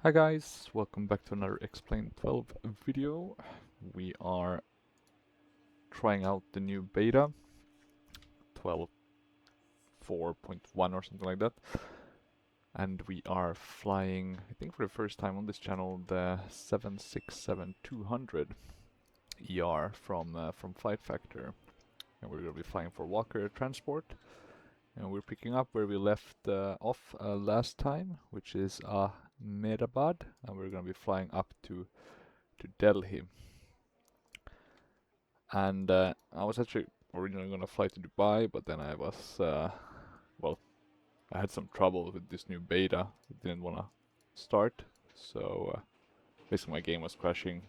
Hi guys, welcome back to another Explain 12 video. We are trying out the new beta 12.4.1 or something like that, and we are flying, I think for the first time on this channel, the 767-200ER from FlightFactor, and we're going to be flying for Walker Transport. And we're picking up where we left off last time, which is Ahmedabad, and we're going to be flying up to Delhi. And I was actually originally going to fly to Dubai, but then I was, well, I had some trouble with this new beta. I didn't want to start, so basically my game was crashing,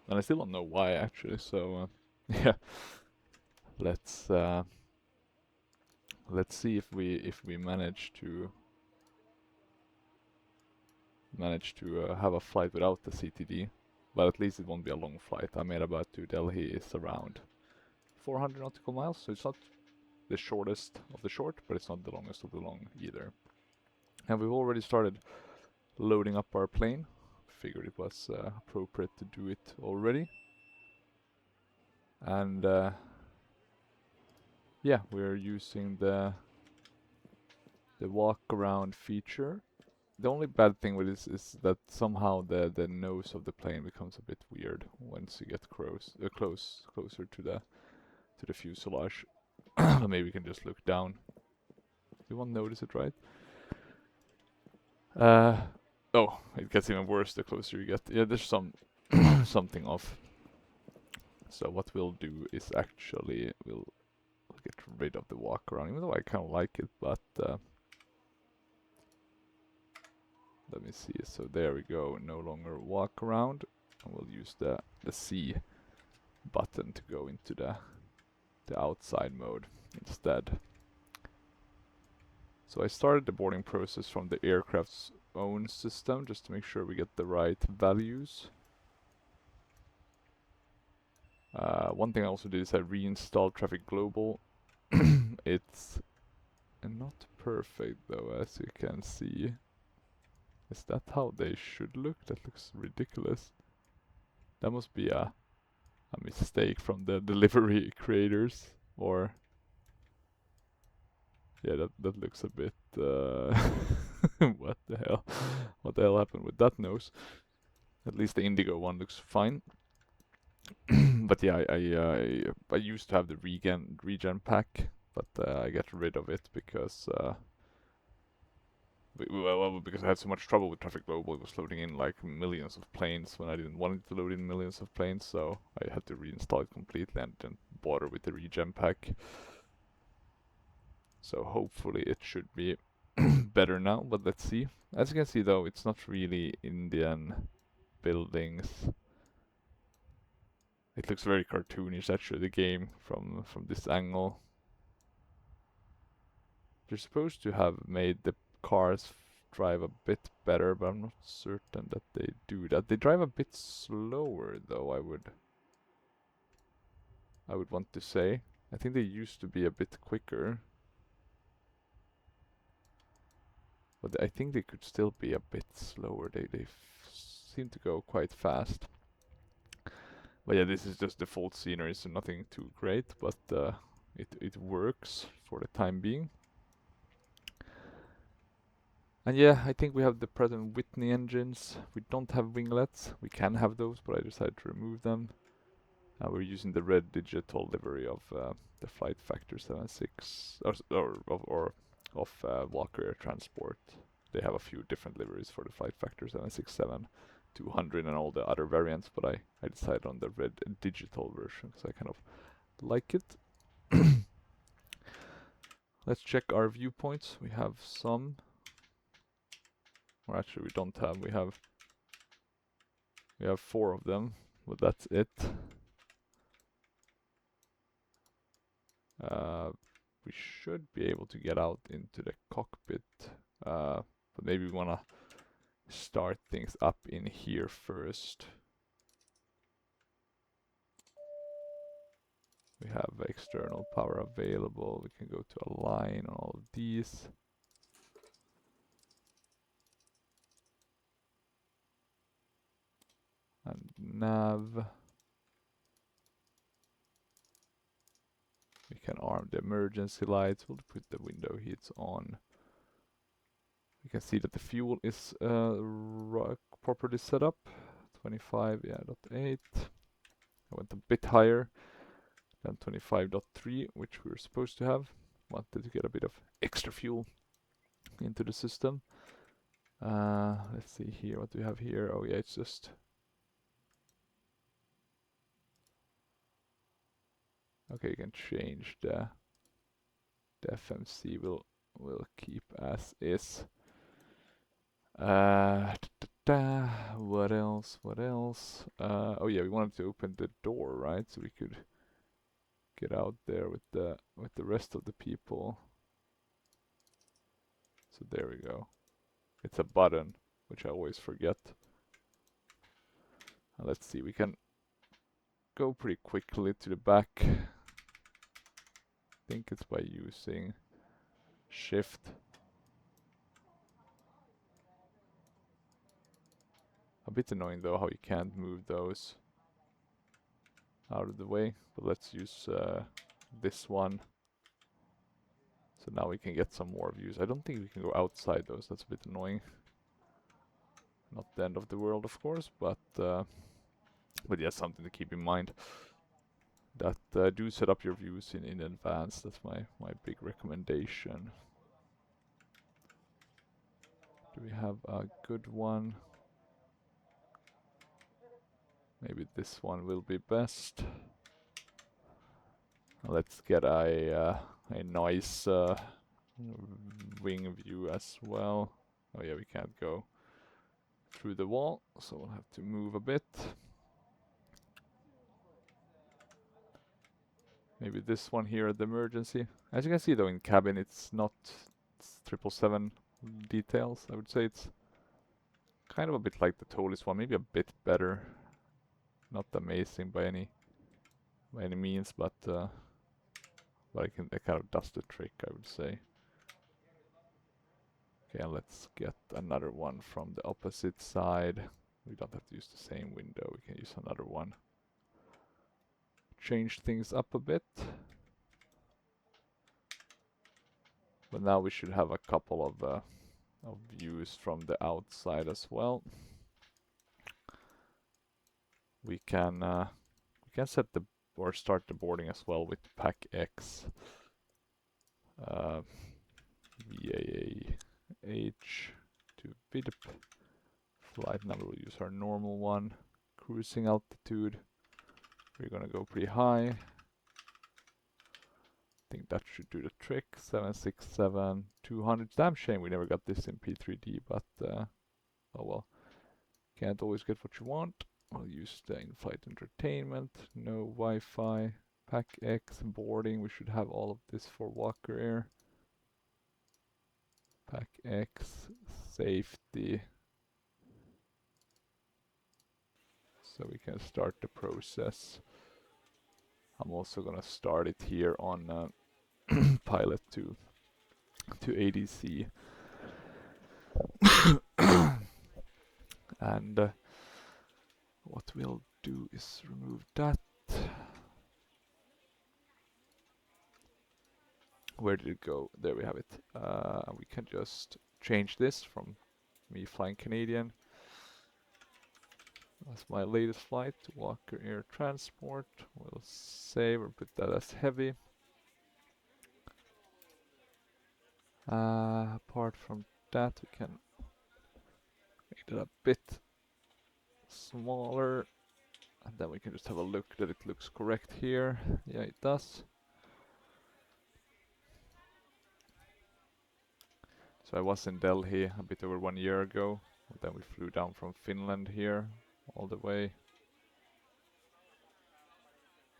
and I still don't know why actually. So yeah, let's see if we manage to have a flight without the CTD. But at least it won't be a long flight. Ahmedabad to Delhi is around 400 nautical miles, so it's not the shortest of the short, but it's not the longest of the long either. And we've already started loading up our plane. Figured it was appropriate to do it already. And yeah, we're using the walk around feature. The only bad thing with this is that somehow the nose of the plane becomes a bit weird once you get closer to the fuselage. Maybe we can just look down. You won't notice it, right? Oh, it gets even worse the closer you get. Yeah, there's some something off. So what we'll do is actually we'll get rid of the walk around, even though I kind of like it, but let me see. So there we go. No longer walk around, and we'll use the C button to go into the outside mode instead. So I started the boarding process from the aircraft's own system just to make sure we get the right values. One thing I also did is I reinstalled Traffic Global. It's not perfect though, as you can see. Is that how they should look? That looks ridiculous. That must be a mistake from the delivery creators, or yeah, that looks a bit what the hell? What the hell happened with that nose? At least the Indigo one looks fine. But yeah, I used to have the regen pack, but I got rid of it because because I had so much trouble with Traffic Global. It was loading in like millions of planes when I didn't want it to load in millions of planes, so I had to reinstall it completely and didn't bother with the regen pack. So hopefully it should be better now, but let's see. As you can see though, it's not really Indian buildings. It looks very cartoonish actually, the game from this angle. They're supposed to have made the cars drive a bit better, but I'm not certain that they do that. They drive a bit slower though, I would want to say. I think they used to be a bit quicker. But I think they could still be a bit slower. They seem to go quite fast. But yeah, this is just default scenery, so nothing too great, but it works for the time being. And yeah, I think we have the Pratt & Whitney engines. We don't have winglets. We can have those, but I decided to remove them. We're using the red digital livery of the FlightFactor 76 or of Walker Transport. They have a few different liveries for the FlightFactor 767-200 and all the other variants, but I decided on the red digital version because I kind of like it. Let's check our viewpoints. We have some, or actually we don't have. We have 4 of them, but that's it. We should be able to get out into the cockpit, but maybe we want to start things up in here first. We have external power available. We can go to align on all of these. nav. We can arm the emergency lights. We'll put the window heats on. You can see that the fuel is properly set up. 25, yeah, .8. I went a bit higher than 25.3, which we were supposed to have. Wanted to get a bit of extra fuel into the system. Let's see here, what do we have here? Oh yeah, it's just... Okay, you can change the FMC, will keep as is. What else? Oh yeah, we wanted to open the door, right? So we could get out there with the rest of the people. So there we go. It's a button, which I always forget. Let's see, we can go pretty quickly to the back. I think it's by using shift. A bit annoying though how you can't move those out of the way, but let's use this one. So now we can get some more views. I don't think we can go outside those, that's a bit annoying. Not the end of the world, of course, but yeah, something to keep in mind. That do set up your views in advance. That's my big recommendation. Do we have a good one? Maybe this one will be best. Let's get a nice wing view as well. Oh yeah, we can't go through the wall, so we'll have to move a bit. Maybe this one here at the emergency. As you can see though, in cabin it's not 777 details. I would say it's kind of a bit like the Tolis one, maybe a bit better. Not amazing by any means, but it kind of does the trick, I would say. Okay, and let's get another one from the opposite side. We don't have to use the same window, we can use another one. Change things up a bit. But now we should have a couple of views from the outside as well. We can set the or start the boarding as well with pack X. VAAH to VIDP. Flight number, we'll use our normal one. Cruising altitude, we're gonna go pretty high. I think that should do the trick. 767-200. Damn shame we never got this in P3D, but oh well. Can't always get what you want. I'll use the in-flight entertainment. No Wi-Fi. Pack X boarding. We should have all of this for Walker Air. Pack X safety. So we can start the process. I'm also gonna start it here on pilot to ADC. And what we'll do is remove that. Where did it go? There we have it. We can just change this from me flying Canadian. That's my latest flight to Walker Air Transport. We'll save or put that as heavy. Apart from that, we can make it a bit smaller, and then we can just have a look that it looks correct here. Yeah, it does. So I was in Delhi a bit over 1 year ago, and then we flew down from Finland here all the way.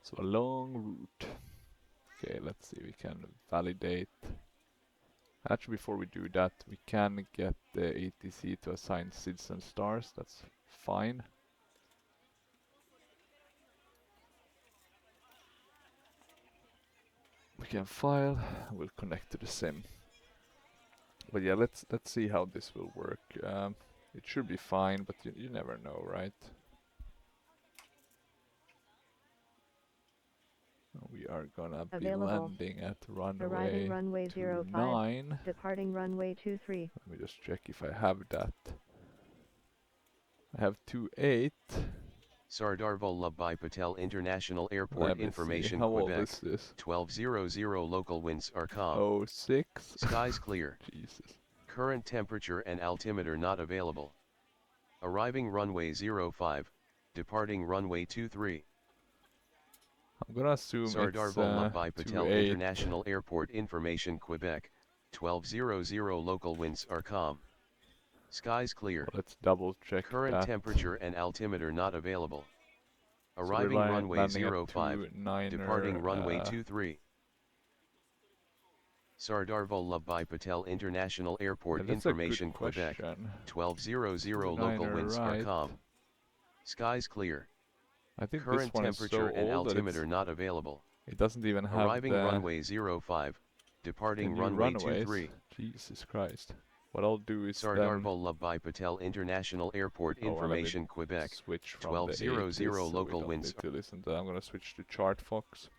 So a long route. Okay, let's see, we can validate. Actually, before we do that, we can get the ATC to assign SIDS and stars. That's fine. We can file. We'll connect to the sim. But yeah, let's see how this will work. It should be fine, but you never know, right? we are gonna be Available. landing at Arriving runway 05. 29. Departing runway 23. Let me just check if I have that. I have 28. Sardar Vallabhbhai Patel International Let Airport me Information see. How old Quebec. is this? 1200 local winds are calm. Oh, 06. Skies clear. Jesus. Current temperature and altimeter not available. Arriving runway 05, departing runway 23. I'm gonna assume Sardar it's Vallabhbhai Patel 28. International Airport Information Quebec. 1200 local winds are calm. Skies clear. Well, let's double check Current that. temperature and altimeter not available. So Arriving we're runway landing at 05, 29er, departing runway 23. Sardar Vallabhbhai Patel International Airport Information Quebec. 1200 local winds are calm. Skies clear. I think Current this one is temperature so and old that altimeter not available. it doesn't even have Arriving the runway 05, the departing new runway runways. 23. Jesus Christ. What I'll do is Sardar then Vallabhbhai Patel International Airport let me Information Quebec. switch from 1200 the 80s, so local we don't winds. need to listen to that. I'm gonna switch to ChartFox.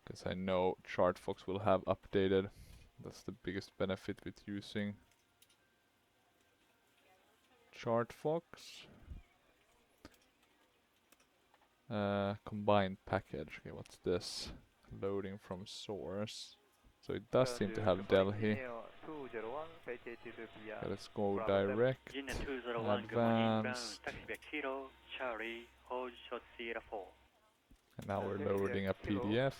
Because I know ChartFox will have updated. That's the biggest benefit with using ChartFox. Combined package. Okay, what's this? Loading from source. So it does seem to have Delhi. Okay, let's go direct. Advanced. And now we're loading a PDF.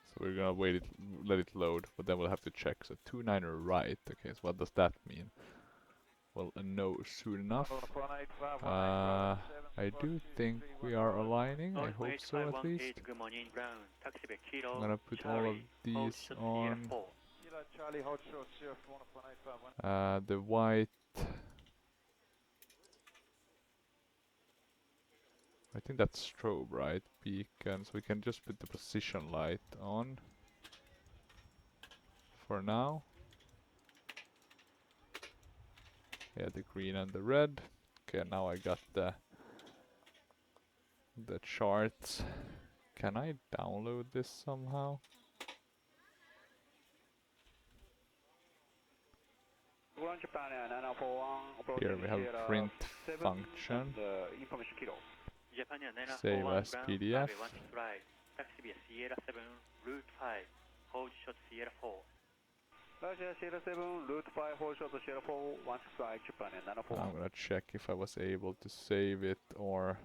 So we're gonna wait it, let it load, but then we'll have to check. So 29er right. Okay, so what does that mean? Well, no, soon enough. I do think we are aligning. I hope so at least. I'm gonna put all of these on. The white. I think that's strobe, right? Beacon. So we can just put the position light on. For now. Yeah, the green and the red. Okay, now I got the charts. Can I download this somehow? Here we have print function. Save as PDF. I'm gonna check if I was able to save it or...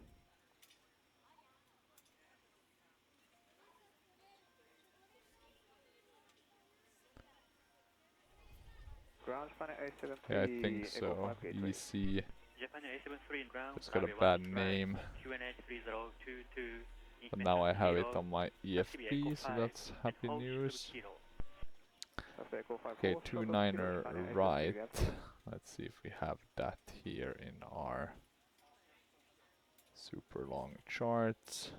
Yeah, I think so. EC. It's got a bad name. But now I have it on my EFP, so that's happy news. Okay, 29er right. Let's see if we have that here in our super long charts.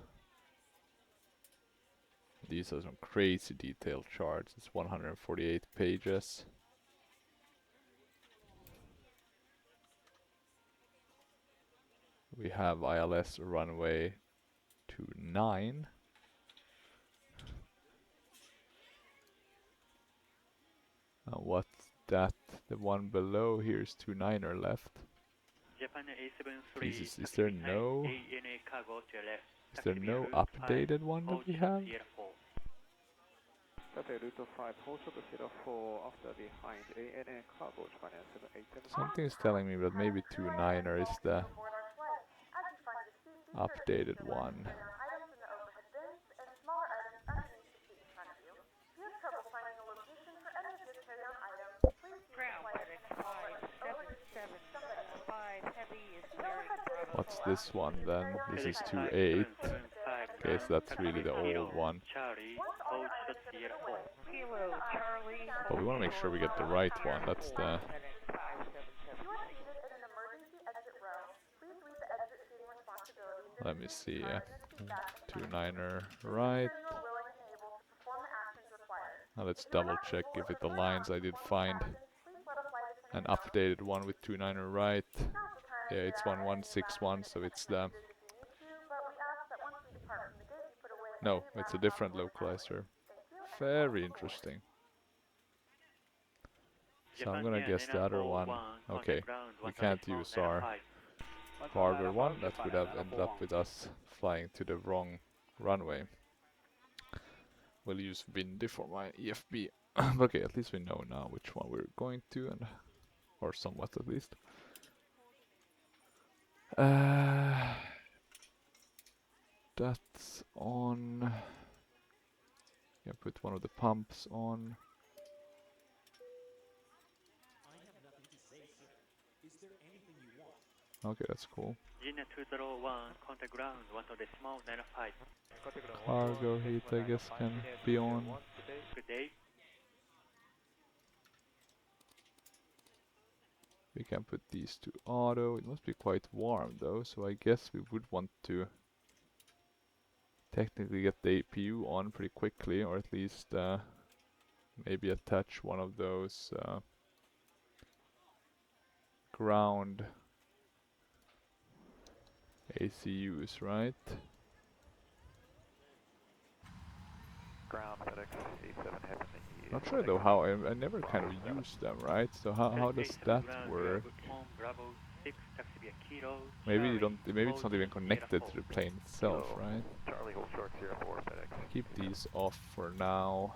These are some crazy detailed charts. It's 148 pages. We have ILS runway 29. What's that? The one below here is 29er left. Jesus, is there no updated one that we have? Something is telling me that maybe 29er is the updated one. What's this one then? This is 28. Okay, so that's really the old one. But we want to make sure we get the right one. That's the... Let me see. 29er right. Now let's double check if it aligns. I did find an updated one with 29er right. Yeah, it's 1161, so it's the... No, it's a different localizer. Very interesting. So I'm gonna guess the other one. Okay, we can't use our hardware one. That would have ended up with us flying to the wrong runway. We'll use VIDP for my EFB. Okay, at least we know now which one we're going to, and or somewhat at least. That's on. Yeah, put one of the pumps on. Okay, that's cool. Cargo heat, I guess, can be on. We can put these to auto. It must be quite warm though, so I guess we would want to technically get the APU on pretty quickly, or at least maybe attach one of those ground ACUs, right? Ground FedEx C7 Not sure though how I never kind of used them, right? So how does that work? Maybe you don't. Maybe it's not even connected to the plane itself, right? Charlie Hold Shark 04 FedEx. Keep these off for now.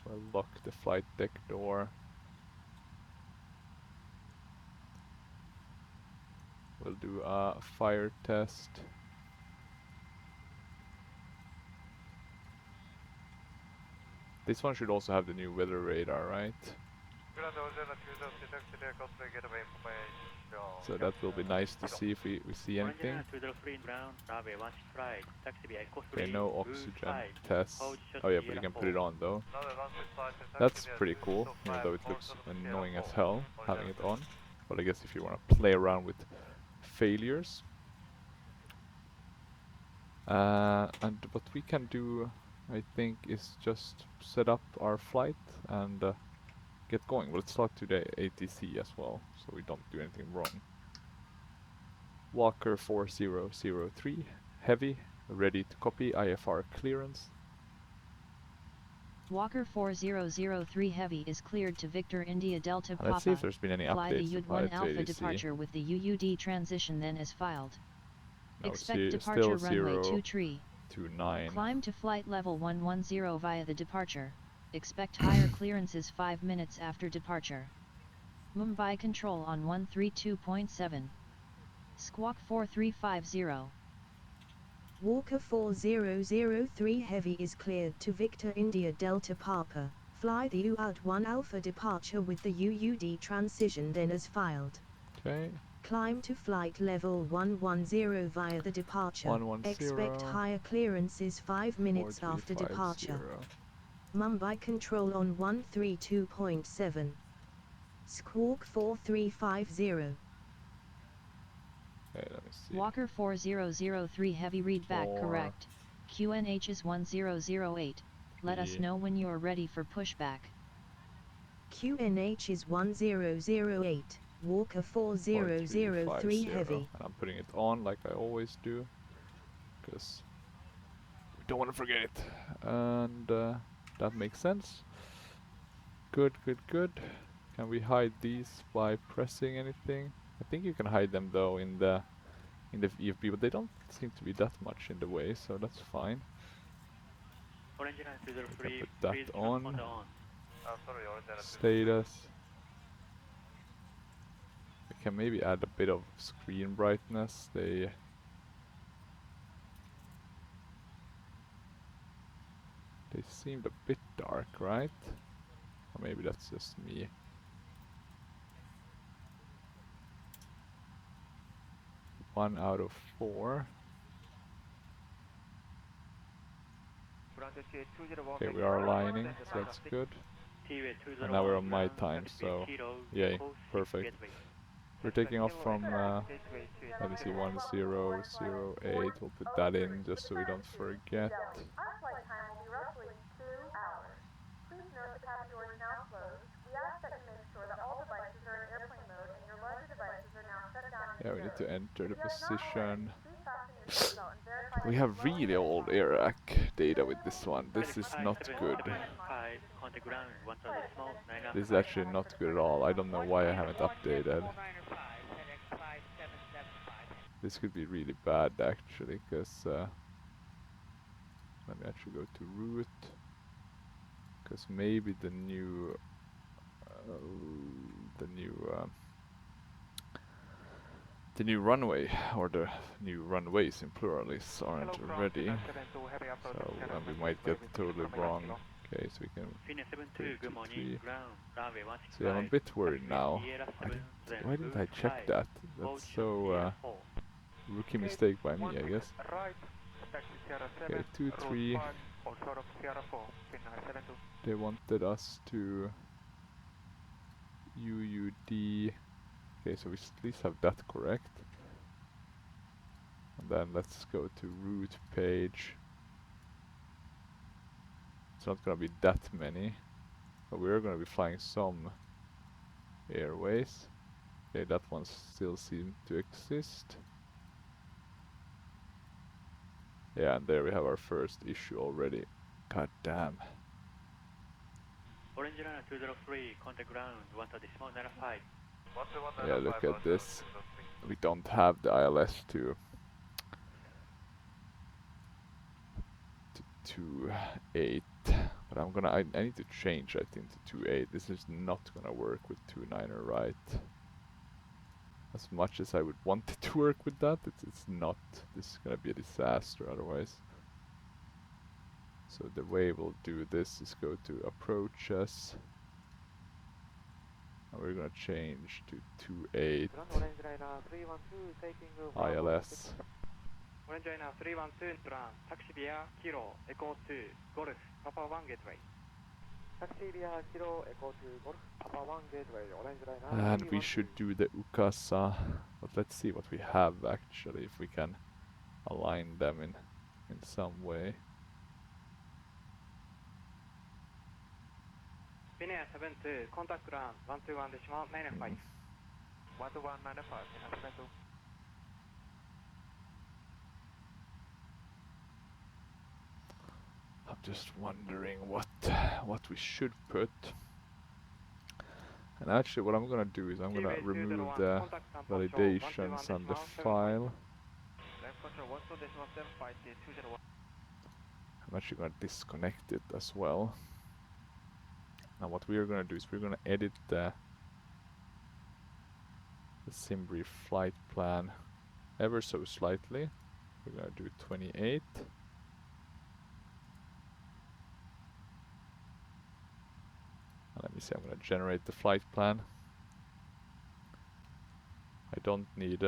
We'll lock the flight deck door. We'll do a fire test. This one should also have the new weather radar, right? So that will be nice to see if we see anything. Okay, no oxygen test. Oh yeah, but you can put it on though. That's pretty cool, even though it looks annoying as hell having it on. But I guess if you want to play around with failures. And what we can do, I think, is just set up our flight and get going. We'll start to the ATC as well, so we don't do anything wrong. Walker 4003, heavy, ready to copy, IFR clearance. Walker 4003 Heavy is cleared to Victor India Delta Papa. Let's see if there's been any Fly updates the to UD1 Alpha ATC. departure with the UUD transition then as filed. No, Expect departure still runway 0 23. to 9. Climb to flight level 110 via the departure. Expect higher clearances 5 minutes after departure. Mumbai control on 132.7. Squawk 4350. Walker 4003 Heavy is cleared to Victor India Delta Papa. Fly the UD1 Alpha departure with the UUD transition then as filed. Okay. Climb to flight level 110 via the departure. 110. Expect higher clearances 5 minutes after departure. Mumbai control on 132.7. Squawk 4350. Okay, let me see. Walker 4003 Heavy read back correct. QNH is 1008. Let us know when you are ready for pushback. QNH is 1008. Walker 4003 Heavy. And I'm putting it on like I always do, because we don't want to forget it. And that makes sense. Good, good, good. Can we hide these by pressing anything? I think you can hide them though in the EFB, but they don't seem to be that much in the way, so that's fine. We can put that on. Status. We can maybe add a bit of screen brightness. They seemed a bit dark, right? Or maybe that's just me. One out of 4. Okay, we are aligning, so that's good. And now we're on my time, so yay, perfect. We're taking off from, let me see, 1008. We'll put that in just so we don't forget. Yeah, we need to enter the position. We have really old Iraq data with this one. This is not good. This is actually not good at all. I don't know why I haven't updated. This could be really bad actually, because let me actually go to route, because maybe the new runway, or the new runways in pluralis, aren't ready. So we might get totally wrong. Okay, so we can 323. So yeah, I'm a bit worried now. Why didn't I check that? That's so rookie mistake by me, I guess. Okay, 2-3. They wanted us to UUD. Okay, so we at least have that correct. And then let's go to route page. It's not gonna be that many, but we're gonna be flying some airways. Okay, that one still seems to exist. Yeah, and there we have our first issue already. God damn. Orange Liner 203, contact ground, 130.95. Yeah, look at this. We don't have the ILS to 2.8, but I need to change I think to 2.8. This is not gonna work with 2.9er, right? As much as I would want it to work with that, it's not. This is gonna be a disaster otherwise. So the way we'll do this is go to approaches, and we're gonna change to 2.8 ILS. Orange Liner 312 plan, taxi via Kilo, Echo 2, Golf, Papa 1 gateway. Taxi via Kilo, Echo 2, Golf, Papa 1 gateway, Orange Liner. And we should do the Ukasa, but let's see what we have actually, if we can align them in some way. Binea 72, contact ground, 121.95. 121.95, Binea 72. I'm just wondering what we should put. And actually what I'm gonna do is I'm gonna remove the validations on the file. I'm actually gonna disconnect it as well. Now what we are gonna do is we're gonna edit the Simbri flight plan ever so slightly. We're gonna do 28. Let me see, I'm gonna generate the flight plan. I don't need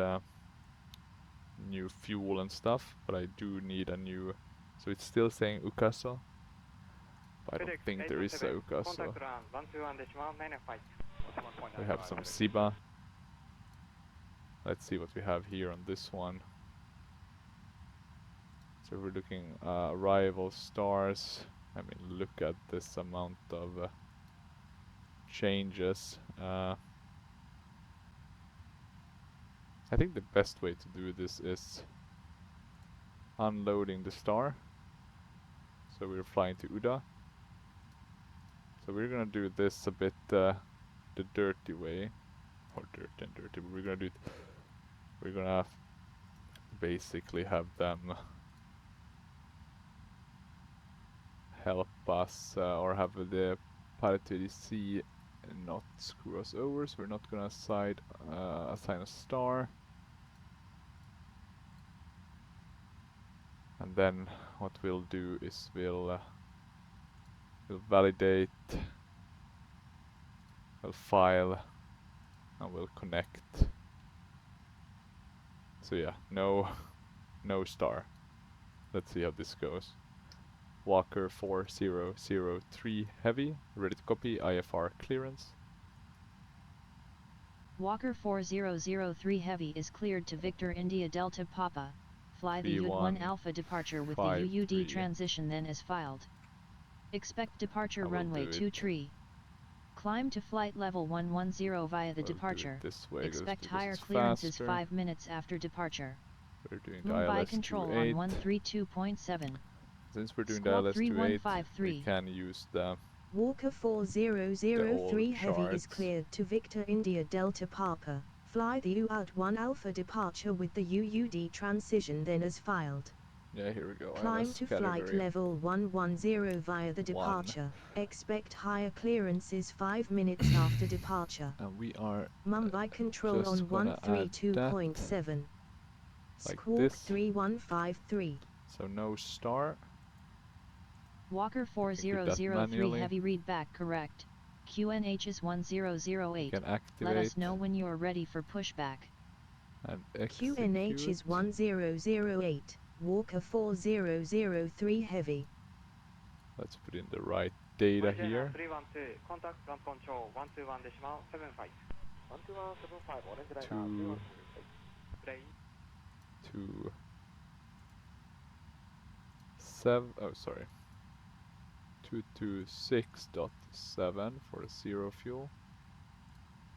new fuel and stuff, but I do need a new, so it's still saying Ukaso, but I don't think there is a Ukaso. We have some Siba. Let's see what we have here on this one. So we're looking arrival stars. I mean, look at this amount of changes. I think the best way to do this is unloading the star. So we're flying to Uda. So we're gonna do this a bit the dirty way, or dirty and dirty. But we're gonna do it. We're gonna basically have them help us, or have the pilot to the sea and not screw us over, so we're not gonna assign a star. And then what we'll do is we'll validate, we'll file, and we'll connect. So yeah, no star. Let's see how this goes. Walker 4003 Heavy, ready to copy, IFR clearance. Walker 4003 Heavy is cleared to Victor India Delta Papa. Fly the UD1 Alpha departure with the UUD transition then as filed. Expect departure runway 23. Climb to flight level 110 via the We'll do it departure. this way Expect because higher it's clearances faster. 5 minutes after departure. We're doing the Mumbai ILS control on 28. 132.7. Since we're doing the Squawk ILS 28, 3153. we can use the Walker 4003 Heavy is charts. cleared to Victor India Delta Papa. Fly the UAT 1 Alpha departure with the UUD transition then as filed. Yeah, here we go. Climb ILS to category flight level 110 via the 1. departure. Expect higher clearances 5 minutes after departure. And we are Mumbai control just on gonna add 132.7. like Squawk this. 3153. So no star. Walker 4003 Heavy readback correct. QNH is 1008. Can activate. Let us know when you are ready for pushback. And execute. QNH is 1008. Walker 4003 Heavy. Let's put in the right data here. 312, contact ground control 121.75. 121.75, orange line now, 312. Play. 2 7 oh sorry 226.7 for 0 fuel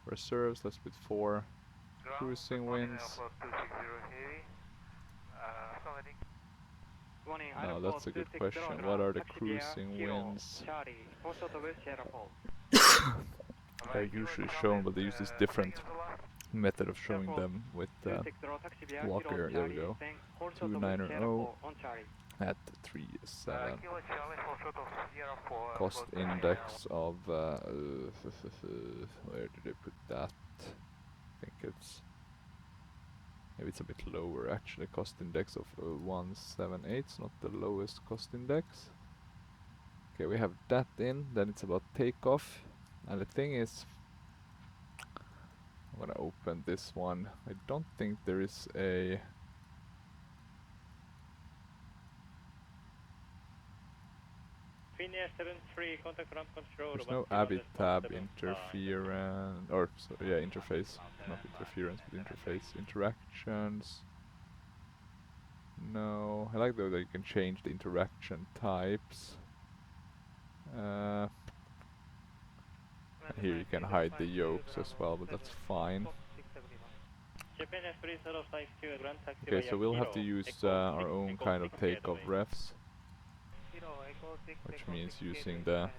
reserves. Let's put 4 cruising winds. No, that's a good question. What are the cruising winds? They're usually shown, but they use this different method of showing them with Walker. There we go. 290 at 37. Cost index of where did they put that? I think it's maybe it's a bit lower actually. Cost index of 178. It's not the lowest cost index. Okay, we have that in. Then it's about takeoff. And the thing is, I'm gonna open this one. I don't think there is a there's no ABITAB interference, or so, yeah, interface, not interference, but interface interactions. No, I like though that you can change the interaction types. And here you can hide the yokes as well, but that's fine. Okay, so we'll have to use our own kind of takeoff refs, which means using the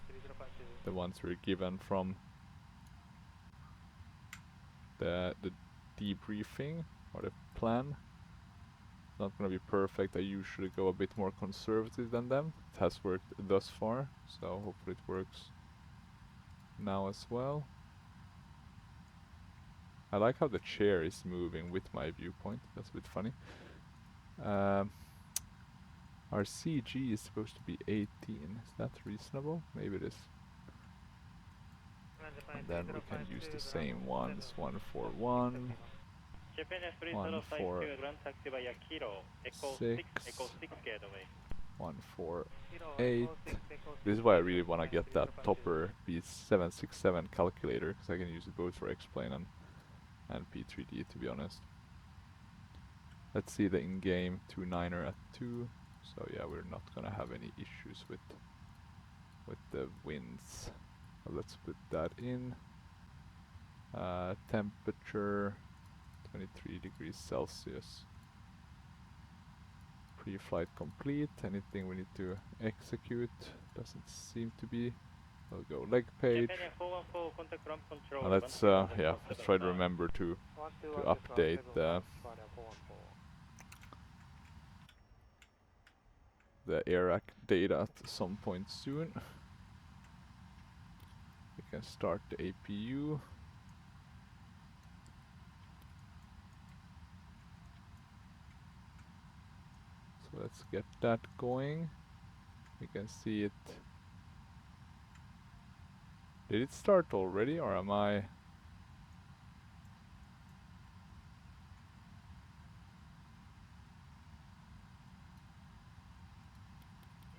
ones we're given from the debriefing or the plan. It's not gonna be perfect. I usually go a bit more conservative than them. It has worked thus far, so hopefully it works now as well. I like how the chair is moving with my viewpoint. That's a bit funny. Our CG is supposed to be 18. Is that reasonable? Maybe it is. And then we can use the same ones. 141, 146, 148. This is why I really want to get that Topper B767 calculator, because I can use it both for X-Plane and P3D, to be honest. Let's see the in-game 29er at 2. So yeah, we're not gonna have any issues with the winds. So let's put that in. Temperature 23 degrees Celsius. Pre-flight complete. Anything we need to execute? Doesn't seem to be. We'll go leg page. Let's let's try to remember to update the AIRAC data at some point soon. We can start the APU. So let's get that going. We can see it. Did it start already, or am I?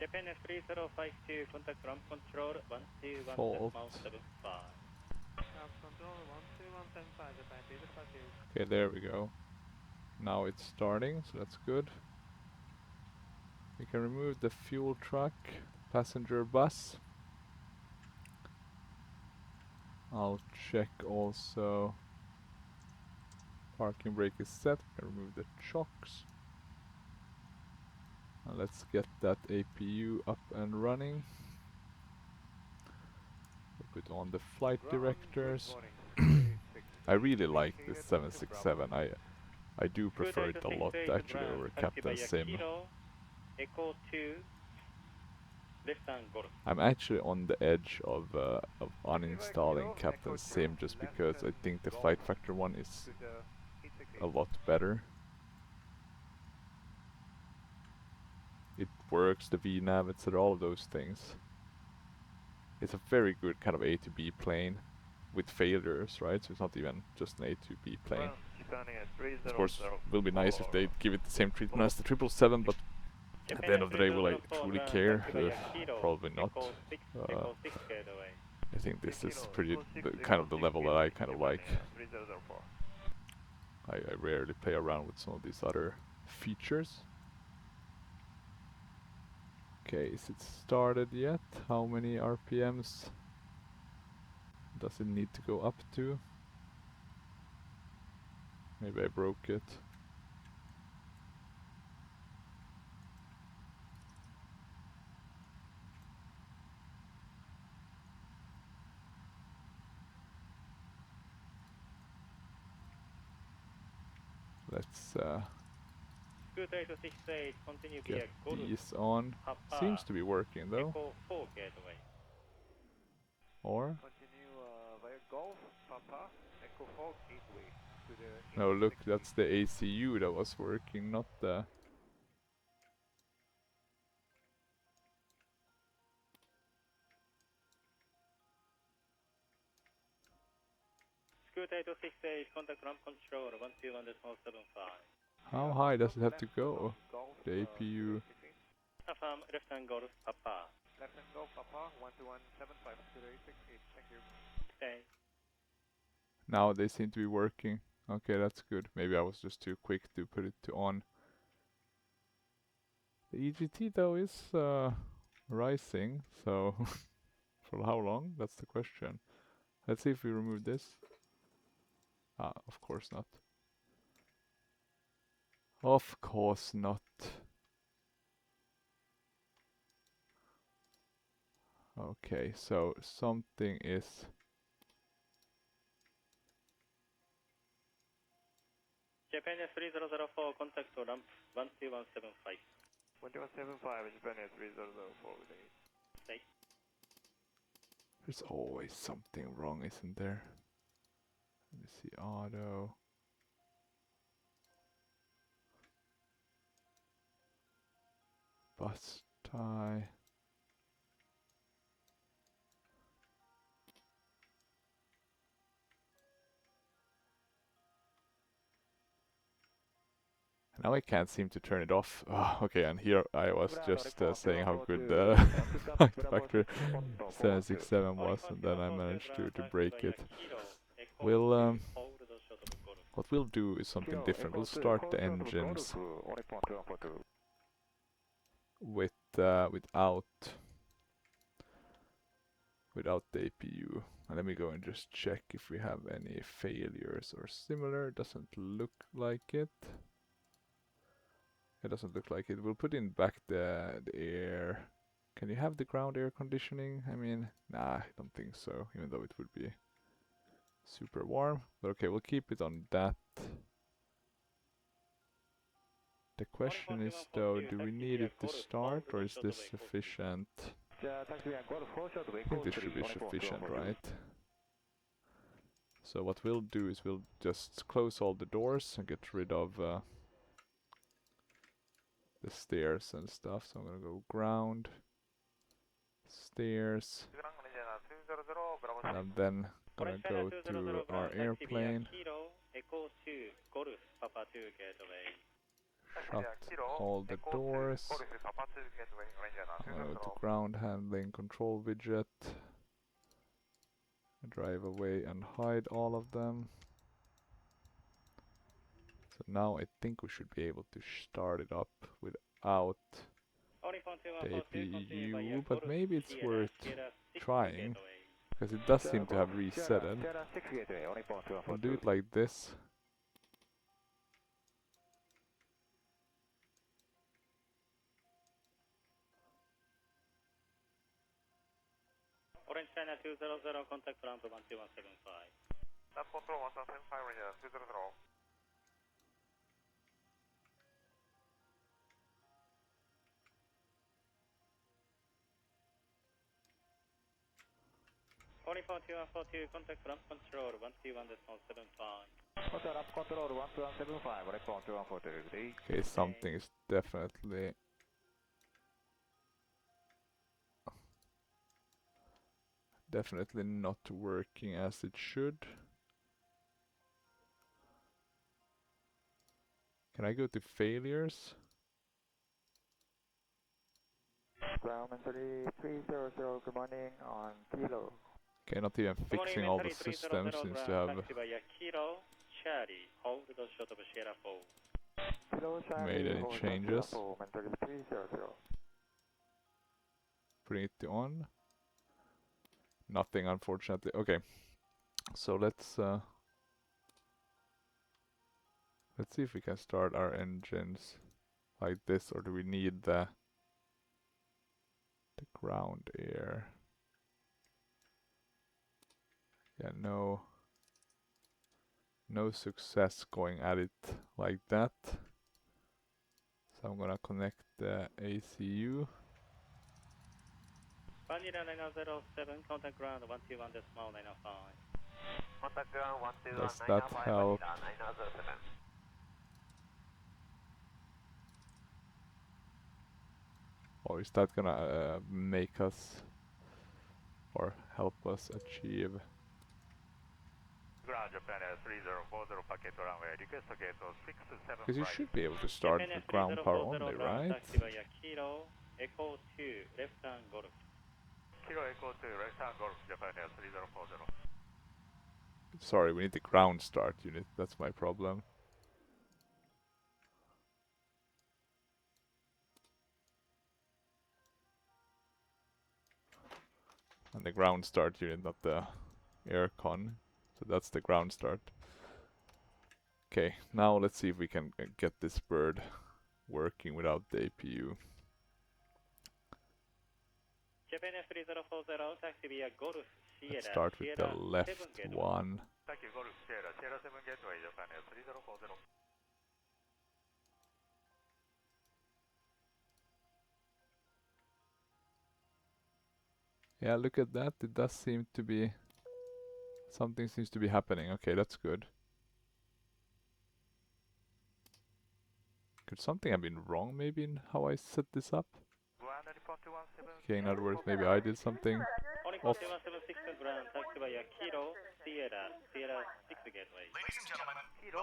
Japan F3052, contact ground control 121.75. Okay, there we go. Now it's starting, so that's good. We can remove the fuel truck, passenger bus. I'll check also. Parking brake is set. We can remove the chocks. And let's get that APU up and running. We'll put on the flight directors. I really like this 767. I do prefer it a lot actually over Captain Sim. I'm actually on the edge of uninstalling Captain Sim just because I think the FlightFactor one is a lot better. It works, the VNav, etc., all of those things. It's a very good kind of A to B plane with failures, right? So it's not even just an A to B plane. Of course, it will be nice if they give it the same treatment as the 777, but at the end of the day, will I truly care? Probably not. I think this is pretty kind of the level that I kind of like. I rarely play around with some of these other features. Okay, is it started yet? How many RPMs does it need to go up to? Maybe I broke it. Let's get these on. Seems to be working though. Or? No, look, that's the ACU that was working, not the... How high does it have to go? The APU. Now they seem to be working. Okay, that's good. Maybe I was just too quick to put it to on. The EGT though is rising, so for how long? That's the question. Let's see if we remove this. Ah, of course not. Of course not. Okay, so something is... Japan 3004, contact to ramp 12175. 12175, Japan 3004 with a... There's always something wrong, isn't there? Let me see, auto. Bus tie. Now I can't seem to turn it off. Oh, okay, and here I was just saying how good the FlightFactor 767 was, and then I managed to break it. We'll what we'll do is something different. We'll start the engines with without the APU. And let me go and just check if we have any failures or similar. Doesn't look like it. It doesn't look like it. We'll put in back the air. Can you have the ground air conditioning? I mean, nah, I don't think so, even though it would be super warm. But okay, we'll keep it on that. The question is though, do we need it to start or is this sufficient? I think this should be sufficient, right? So what we'll do is we'll just close all the doors and get rid of the stairs and stuff. So I'm gonna go ground, stairs, and I'm then gonna go to our airplane, shut all the doors. I'm gonna go to ground handling control widget, drive away and hide all of them. So now I think we should be able to start it up without the APU, but maybe it's worth trying. Because it does seem to have reset it. I'll do it like this. Orange China 200, contact ground 12175. That's control 175 right here, 200. Only 4142, contact ramp control 121.75. Hotel ramp control 12175, right 4142. Okay, something is definitely not working as it should. Can I go to failures? Ground mentally 300, good morning on Kilo. Okay, not even fixing all the systems seems to have Kilo, Charlie, hold the shot of Sierra 4. Kilo, Charlie, made any changes. mentally 300. Putting it on. Nothing, unfortunately. Okay, so let's see if we can start our engines like this, or do we need the ground air? Yeah, no success going at it like that. So I'm gonna connect the ACU. Vanilla 907, contact ground 121.905. Contact ground 121.905. Does that help? Or is that gonna make us or help us achieve? Ground Japan 3040 packet runway, request gate 67. Because you should be able to start with ground power only, right? Taxi via Kilo, Echo 2, left hand golf. Kilo Echo 2, left hand golf, Japan 3040. Sorry, we need the ground start unit, that's my problem. And the ground start unit, not the aircon. So that's the ground start. Okay, now let's see if we can get this bird working without the APU. Japan 3040, taxi via Golf, Sierra, Let's start with the left one. Thank you, Golf, Sierra, Sierra 7 gateway, Japan 3040. Yeah, look at that. It does seem to be... something seems to be happening. Okay, that's good. Could something have been wrong maybe in how I set this up? Okay, in other words, maybe I did something off.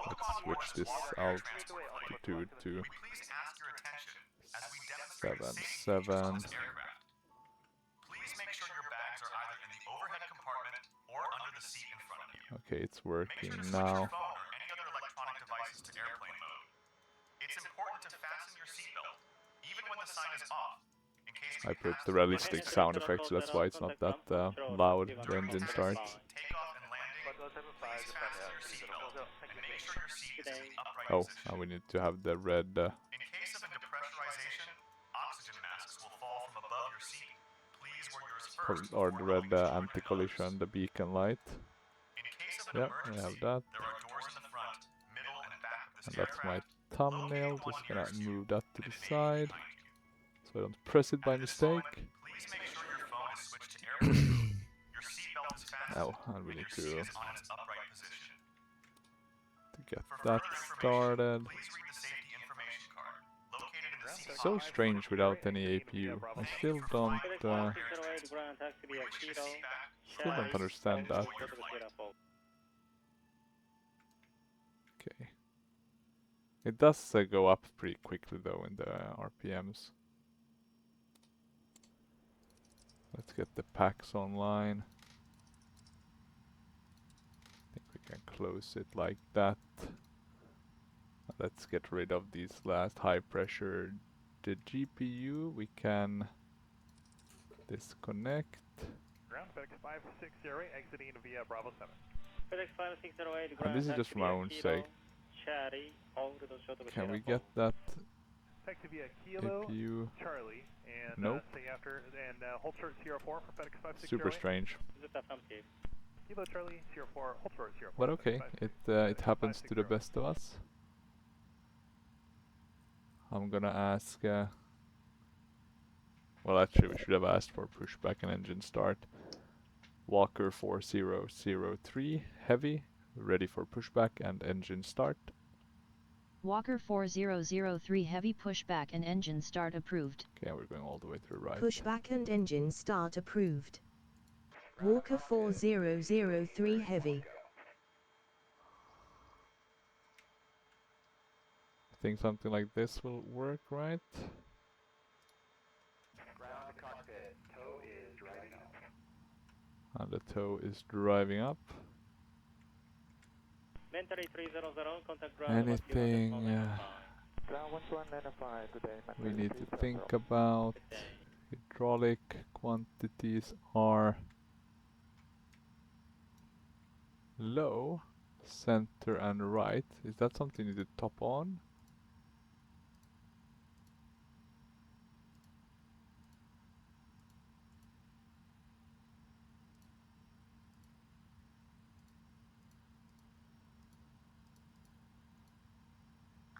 Let's switch this altitude to 77. Okay, it's working now. I put the realistic sound effects, so that's why it's not that loud. The engine starts. Oh, and we need to have the red or the red anti-collision, the beacon light. Yeah, we have that. And that's my thumbnail. Just gonna move that to the side so I don't press it by mistake. Oh, and we need to get that started. So strange without any APU. I still don't understand that. Okay. It does go up pretty quickly though in the RPMs. Let's get the packs online. I think we can close it like that. Let's get rid of these last high pressure. The GPU we can disconnect. ground, FedEx 560 exiting via Bravo 7. FedEx 5608 And this is just for my own sake. Charlie, hold the short of Can we get that Taxi via Kilo, APU? Charlie, and nope. stay after, and hold short Sierra 4 for FedEx 560. Super strange. Kilo Charlie, Sierra 4, hold short Sierra 4. But okay, it happens to the best of us. I'm gonna ask, well actually we should have asked for pushback and engine start. Walker 4003 heavy, ready for pushback and engine start. Walker 4003 heavy pushback and engine start approved. Okay, we're going all the way to the right. Pushback and engine start approved. Walker 4003 heavy. I think something like this will work, right? Ground cockpit, tow is driving up. And the tow is driving up. Anything we need to think about? Hydraulic quantities are low, center and right. Is that something you need to top on?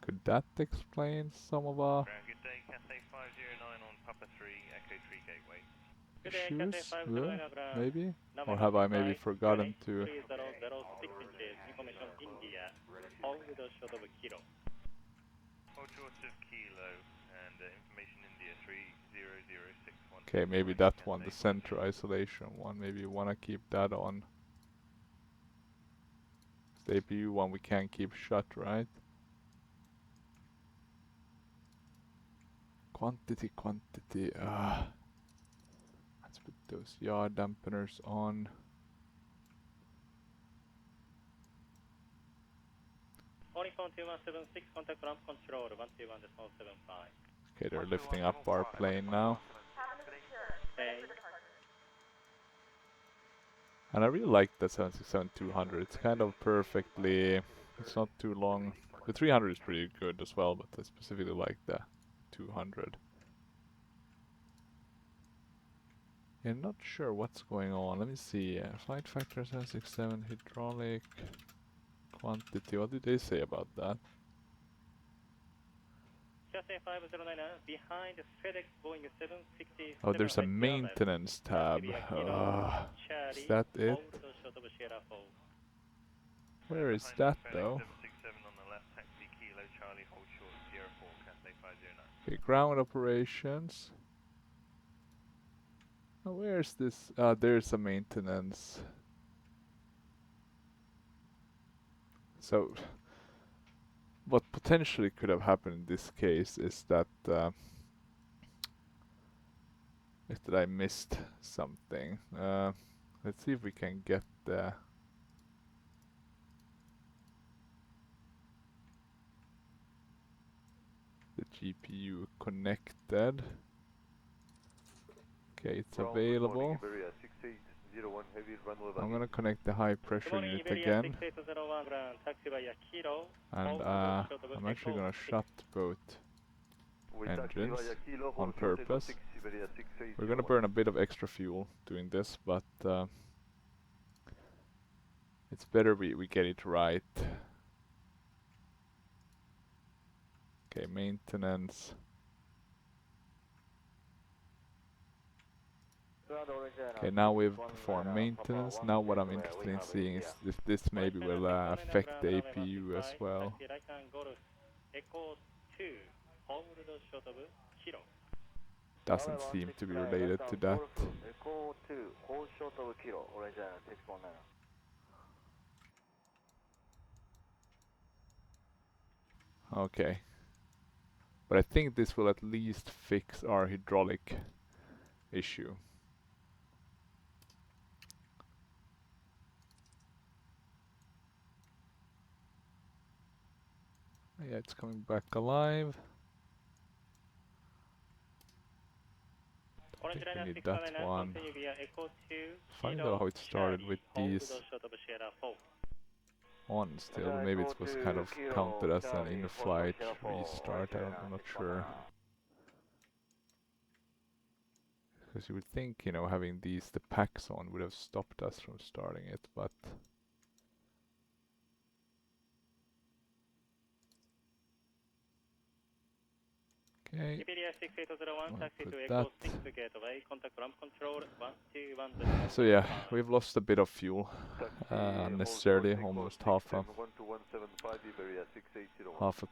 Could that explain some of our Good day, Cathay 509 on Papa 3, Echo 3 gateway. issues? Maybe? Or have I maybe forgotten to... Okay, maybe that one, the center isolation one, maybe you wanna keep that on. The APU one we can't keep shut, right? Quantity. Let's put those yaw dampeners on. Okay, they're lifting up our plane now. And I really like the 767-200. It's kind of perfectly... It's not too long. The 300 is pretty good as well, but I specifically like the 200. I'm not sure what's going on. Let me see. FlightFactor 767 hydraulic quantity. What did they say about that? Oh, there's a maintenance tab. Is that it? Where is that though? Okay, ground operations. Oh, where's this? There's a maintenance. So, what potentially could have happened in this case is that I missed something. Let's see if we can get the GPU connected. Okay, it's available. I'm gonna connect the high pressure unit again. And I'm actually gonna shut both engines on purpose. We're gonna burn a bit of extra fuel doing this, but it's better we get it right. Okay, maintenance. Okay, now we've performed maintenance. Now what I'm interested in seeing is if this maybe will affect the APU as well. Doesn't seem to be related to that. Okay. But I think this will at least fix our hydraulic issue. Yeah, it's coming back alive. I think we need that one. Funny though how it started with these on still. Maybe it was kind of counted as an in-flight restart. I'm not sure. Because you would think, you know, having the packs on would have stopped us from starting it, but okay. So yeah, we've lost a bit of fuel unnecessarily, almost half a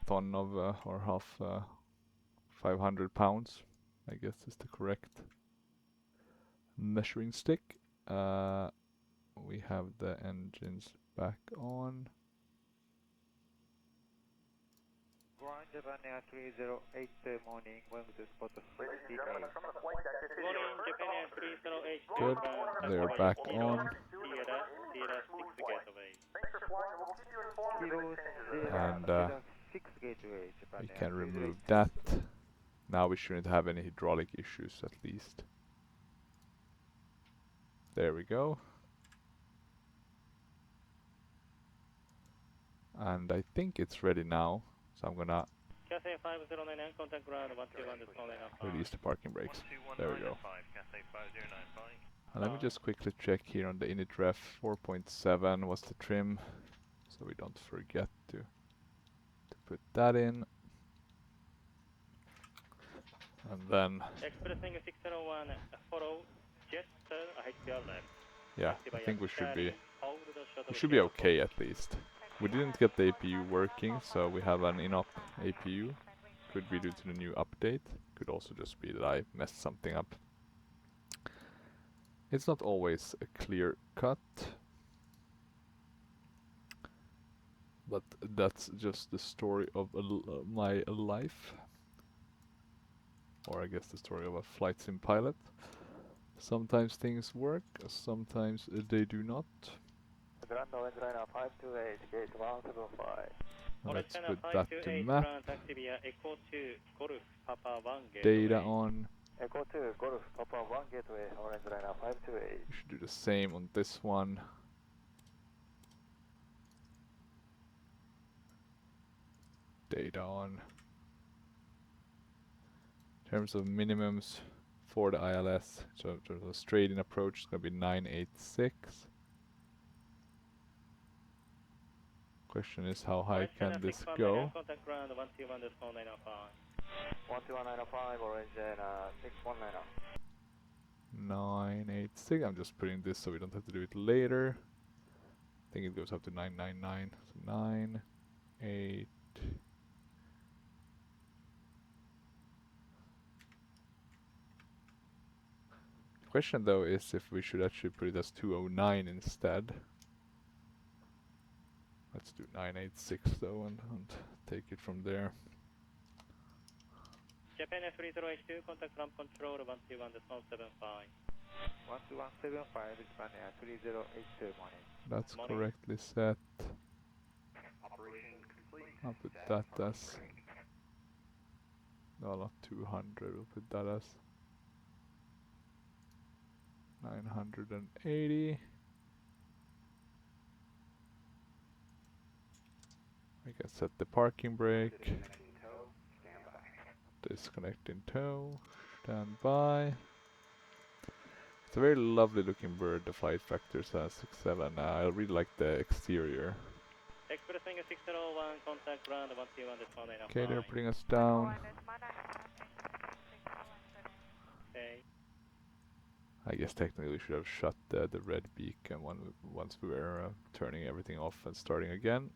ton of or half 500 pounds, I guess is the correct measuring stick. We have the engines back on. Japan Air 308 morning, going to spot 68. Good, they're back on. And we can remove that. Now we shouldn't have any hydraulic issues at least. There we go. And I think it's ready now, so I'm gonna release the parking brakes. There we go. And let me just quickly check here on the init ref. 4.7 was the trim, so we don't forget to put that in. And then yeah, I think we should be okay at least. We didn't get the APU working, so we have an in-op APU. Could be due to the new update. Could also just be that I messed something up. It's not always a clear cut, but that's just the story of my life. Or I guess the story of a flight sim pilot. Sometimes things work, sometimes they do not. Let's put that to map. Data on. Echo 2, Golf, Papa 1 gateway, orange liner 528. We should do the same on this one. Data on. In terms of minimums for the ILS, so the straight in approach is going to be 986. Question is, how high can this go? 12195, orange and 6190. 986. I'm just putting this so we don't have to do it later. I think it goes up to 999. So 9, 8. The question though is if we should actually put it as 209 instead. Let's do 986 though and take it from there. Japan F30H2, contact ramp control 121.75. 12175, Japan Air 3082 morning. That's correctly set. I'll put that as... No, not 200, we'll put that as 980. I can set the parking brake. Disconnect in tow. Stand by. It's a very lovely looking bird, the FlightFactor 767. I really like the exterior. Expressing a 601, contact ground 121.95. Okay, they're putting us down. Okay. I guess technically we should have shut the red beacon once we were turning everything off and starting again.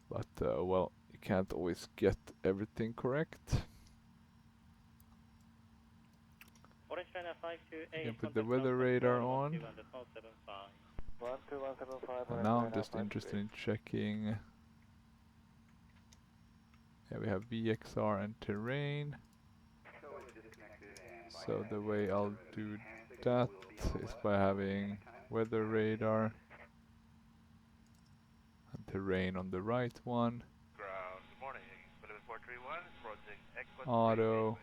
But well, you can't always get everything correct. You can put the weather radar on. And now I'm just interested in checking. Yeah, we have VXR and terrain. So the way I'll do that is by having weather radar and terrain on the right one. Ground, good morning. 431, project Echo Auto.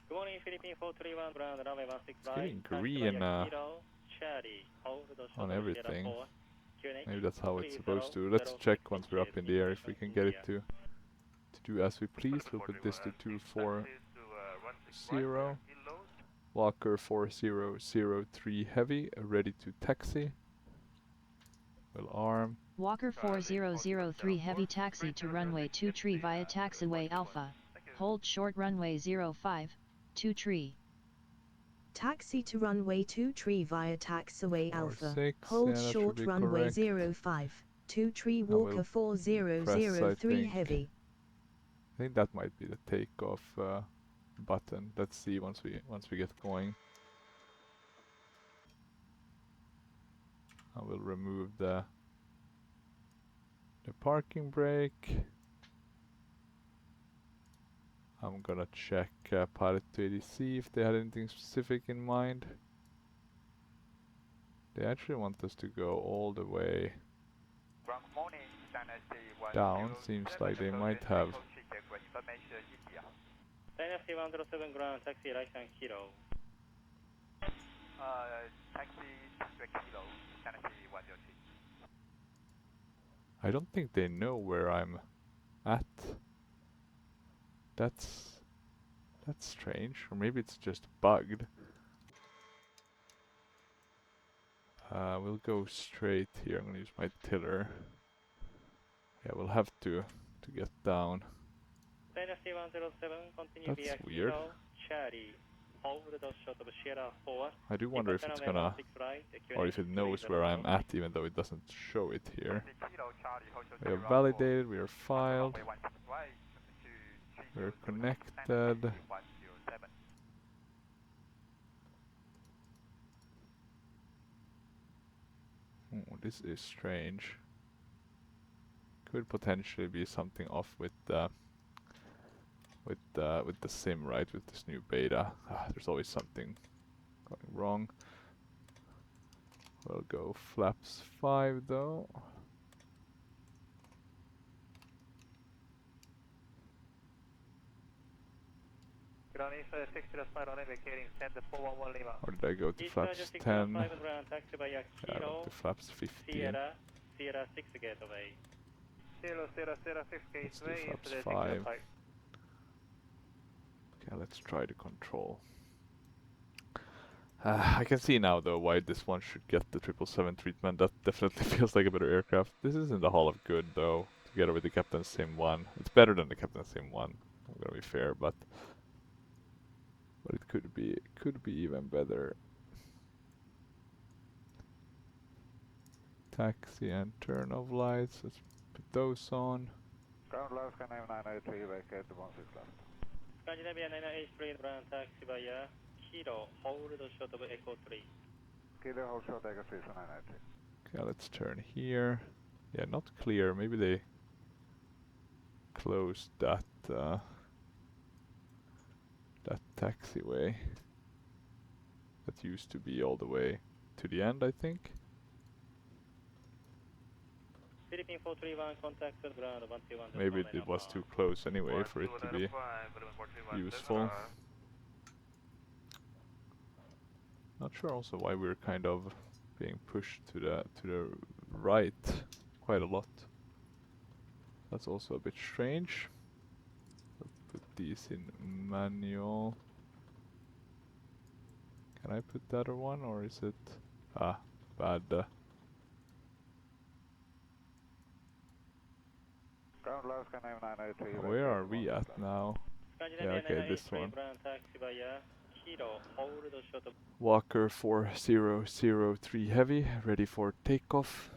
Good morning, Philippine 431, ground runway 16 It's right. getting green Charlie, hold the on shuttle everything. Sierra 4. Maybe that's how it's supposed to. Let's check once we're up in the air if we can get it to do as we please. We'll put this to 240. Walker 4003 heavy, ready to taxi. We'll arm. Walker 4003 heavy taxi to runway 23 via taxiway Alpha. Hold short runway 05, 23. Taxi to runway 23 via taxiway Alpha. 6, Hold yeah, short runway 05, 23 Walker 4003 heavy. I think that might be the takeoff button. Let's see once we get going. I will remove the parking brake. I'm gonna check pilot to ADC if they had anything specific in mind. They actually want us to go all the way down. Seems like they might have. Dynasty 107 ground, taxi right hand kilo. Taxi kilo, Dynasty 103. I don't think they know where I'm at. That's strange, or maybe it's just bugged. We'll go straight here. I'm gonna use my tiller. Yeah, we'll have to get down. Dynasty 107, continue via That's weird. Kilo, Charlie, hold the shot of Sierra 4. I do wonder if it's gonna, or if it knows where I'm at, even though it doesn't show it here. We are validated. We are filed. We're connected. Oh, this is strange. Could potentially be something off with the sim, right? With this new beta. There's always something going wrong. We'll go flaps 5 though. Or did I go to flaps 10? Yeah, I went to flaps 15. Sierra 6 getaway. Let's do flaps 5. Okay, let's try the control. I can see now though why this one should get the 777 treatment. That definitely feels like a better aircraft. This is in the Hall of Good though, together with the Captain Sim 1. It's better than the Captain Sim 1, I'm gonna be fair, but it could be even better. Taxi and turn off lights, let's put those on. Ground left, Skyline 903, vacate 16 left. Scandinavia 983, ground taxi via Kilo, hold the shot of Echo 3. Kilo, hold short, Echo 3, 993. Okay, let's turn here. Yeah, not clear, maybe they closed that that taxiway. That used to be all the way to the end, I think. Philippine 431, contacted ground 121. Maybe it was too close anyway for it to be useful. Not sure also why we're kind of being pushed to the right quite a lot. That's also a bit strange. I'll put these in manual. Can I put the other one, or is it bad? Where are we at now? Yeah, okay, this one. Walker 4003 heavy, ready for takeoff.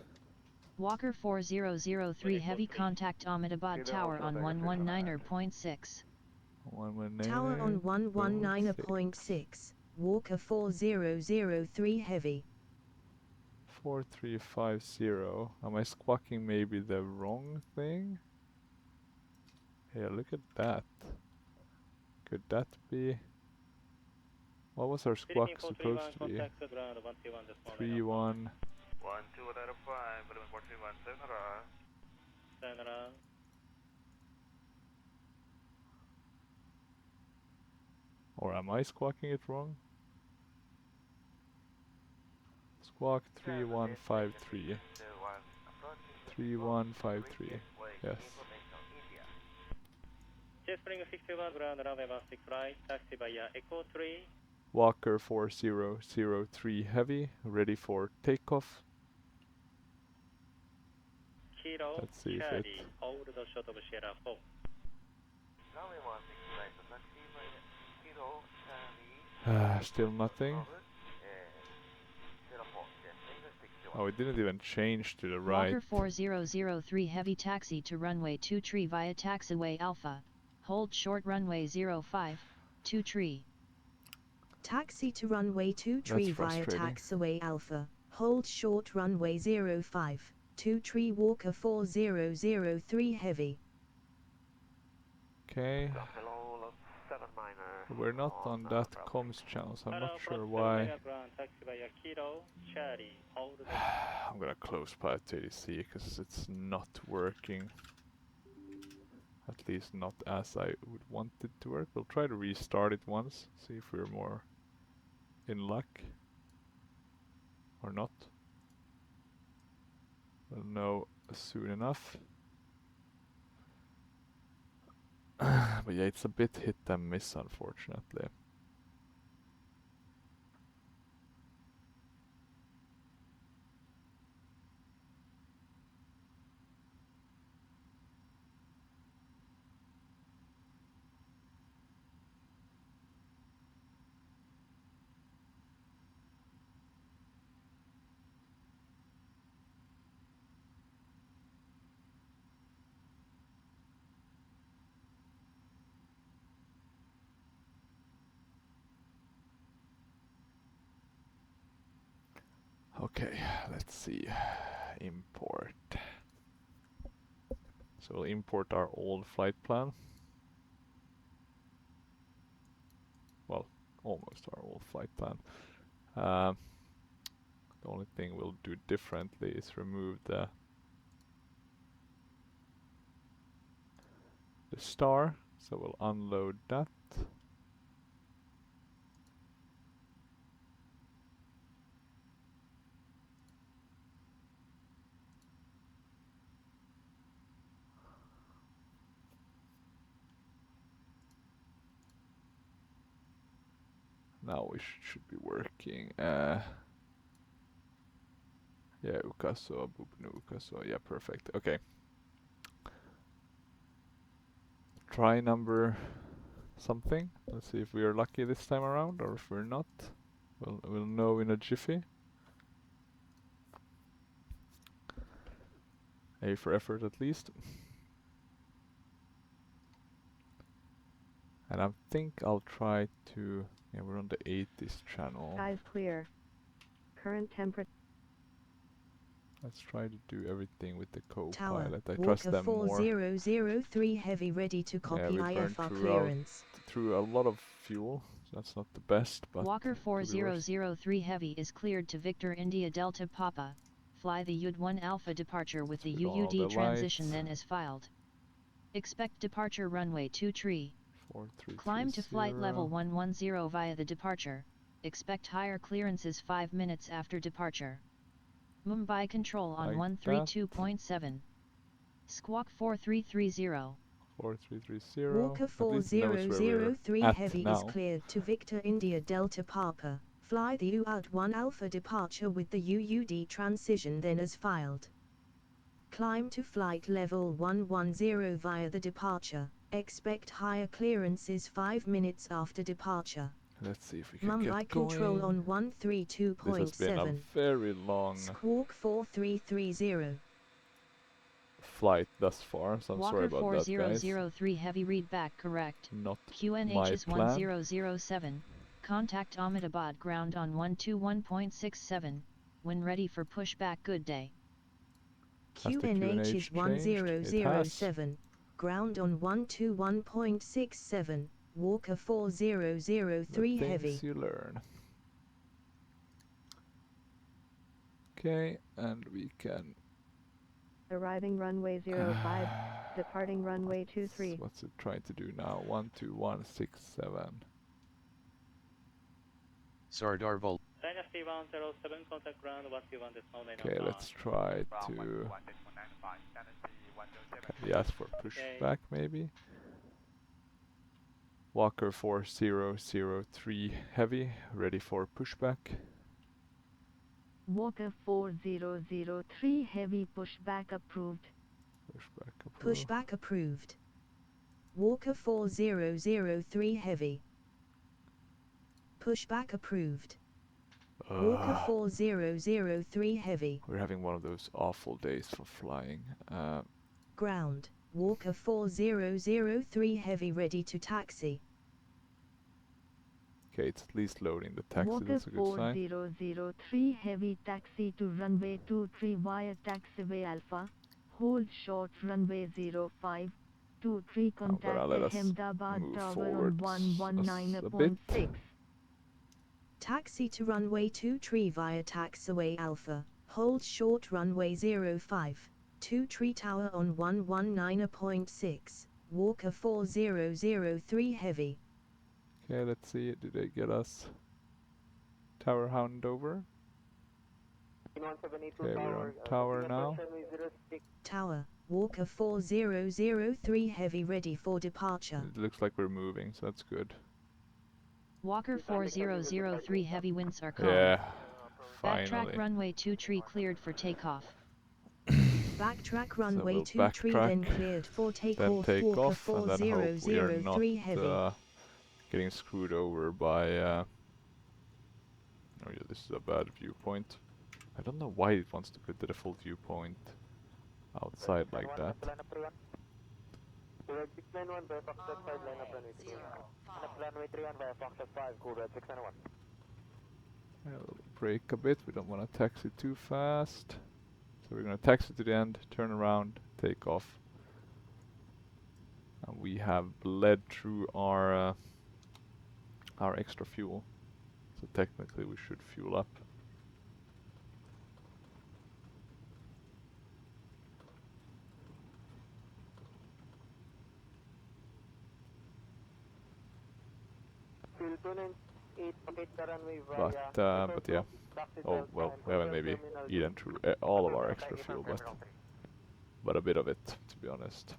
Walker 4003 heavy, contact Ahmedabad Tower on 119.6. Tower on 119.6. Walker 4003 heavy. 4350. Am I squawking maybe the wrong thing? Yeah, look at that. Could that be? What was our squawk supposed to be? 31. Or am I squawking it wrong? Squawk 3153. 3153. Yes. Jetspring 61 ground runway 16 right, taxi via Echo 3. Walker 4003 heavy, ready for takeoff. Kilo, Let's see if Charlie, it... hold the short of Sierra 4. Still nothing. Oh, it didn't even change to the right. Walker 4003 heavy taxi to runway 23 via taxiway Alpha. Hold short runway 05, 23. Taxi to runway 23 via taxiway Alpha. Hold short runway 05, 23 Walker 4003 heavy. Okay. We're not on that comms channel, so I'm not sure why. I'm gonna close Pilot ADC because it's not working. At least not as I would want it to work. We'll try to restart it once, see if we're more in luck. Or not. We'll know soon enough. But yeah, it's a bit hit and miss, unfortunately. Okay, let's see. Import. So we'll import our old flight plan. Well, almost our old flight plan. The only thing we'll do differently is remove the star. So we'll unload that. Now we should be working. Yeah, Ukaso, Bubnu Ukaso. Yeah, perfect. Okay. Try number something. Let's see if we are lucky this time around, or if we're not. We'll know in a jiffy. A for effort at least. And I think I'll try to... Yeah, we're on the 80s channel. Skies clear. Current temperature. Let's try to do everything with the co-pilot. I Walker trust them more. 4003 heavy ready to copy IFR clearance. Through a lot of fuel. So that's not the best, but... Walker 4003 heavy is cleared to Victor India Delta Papa. Fly the UD1 Alpha departure with the UUD transition then as filed. Expect departure runway 23. Climb to flight level 110 via the departure. Expect higher clearances 5 minutes after departure. Mumbai control on 132.7. Squawk 4330. 4330. Walker 4003 heavy is cleared to Victor India Delta Papa. Fly the UAT1 Alpha departure with the UUD transition then as filed. Climb to flight level 110 via the departure. Expect higher clearances 5 minutes after departure. Let's see if we can Mumbai get going. control on 132.7. This has been a very long Squawk 4330. flight thus far, so I'm sorry about that, guys. Walker 4003 heavy readback correct. Not QNH is 1007. Contact Ahmedabad ground on 121.67. When ready for pushback, good day. QNH is 1007. Ground on 121.67. Walker 4003 heavy. Things you learn. Okay, and we can... Arriving runway 05, departing runway 23. What's it trying to do now? 12167. Sardar Vol. Dynasty 107, contact ground 121.9. Okay, let's try to... Can we ask for pushback maybe? Walker 4003 heavy, ready for pushback. Walker 4003 heavy pushback approved. Pushback approved. Pushback approved. Walker 4003 heavy. Pushback approved. Walker 4003 heavy. We're having one of those awful days for flying. Ground. Walker 4003 heavy ready to taxi. Okay, it's at least loading the taxi, Walker that's a good sign. 4003 heavy taxi to runway 23 via taxiway Alpha. Hold short runway 05. 23 contact Ahmedabad Tower on 119.6. Taxi to runway 23 via taxiway Alpha. Hold short runway 05. 23 tower on 119.6. Walker 4003 heavy. Okay, let's see, did they get us Tower Hound over? Okay, we're on tower now. Tower, Walker 4003 heavy ready for departure. It looks like we're moving, so that's good. Walker 4003 heavy winds are calm. Yeah, Backtrack finally. runway 23 cleared for takeoff. Backtrack runway we'll 23 then cleared for takeoff. Then take Walker off, and then hope we are not 4003 heavy. getting screwed over by... oh yeah, this is a bad viewpoint. I don't know why it wants to put the default viewpoint outside like that. We'll brake a bit, we don't want to taxi too fast. So we're going to taxi to the end, turn around, take off. And we have bled through our extra fuel. So technically we should fuel up. But yeah. Oh well, we haven't maybe eaten through all of our extra fuel, but a bit of it, to be honest.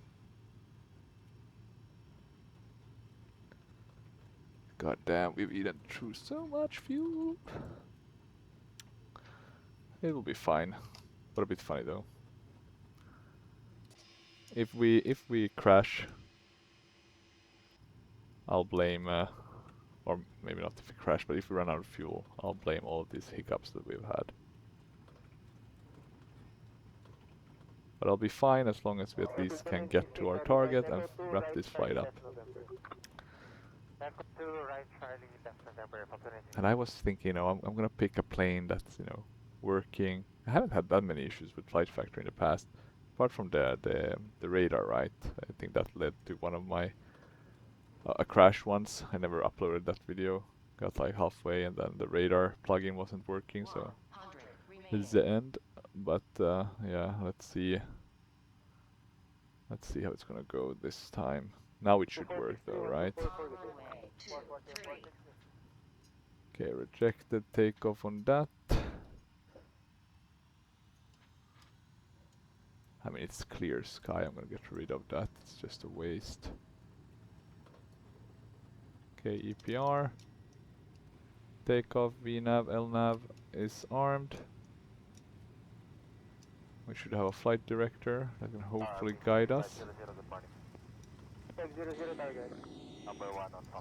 God damn, we've eaten through so much fuel. It will be fine, but a bit funny though. If we crash, I'll blame, or maybe not if we crash, but if we run out of fuel, I'll blame all of these hiccups that we've had. But I'll be fine as long as we at least can get to our target and wrap this flight up. And I was thinking, you know, I'm gonna pick a plane that's, you know, working. I haven't had that many issues with FlightFactor in the past, apart from the radar, right? I think that led to one of my a crash once. I never uploaded that video. Got like halfway, and then the radar plugin wasn't working, so this is the end. But yeah, let's see. Let's see how it's gonna go this time. Now it should work though, right? Okay, rejected takeoff on that. I mean, it's clear sky, I'm gonna get rid of that, it's just a waste. Okay, EPR. Takeoff, VNAV, LNAV is armed. We should have a flight director that can hopefully guide us.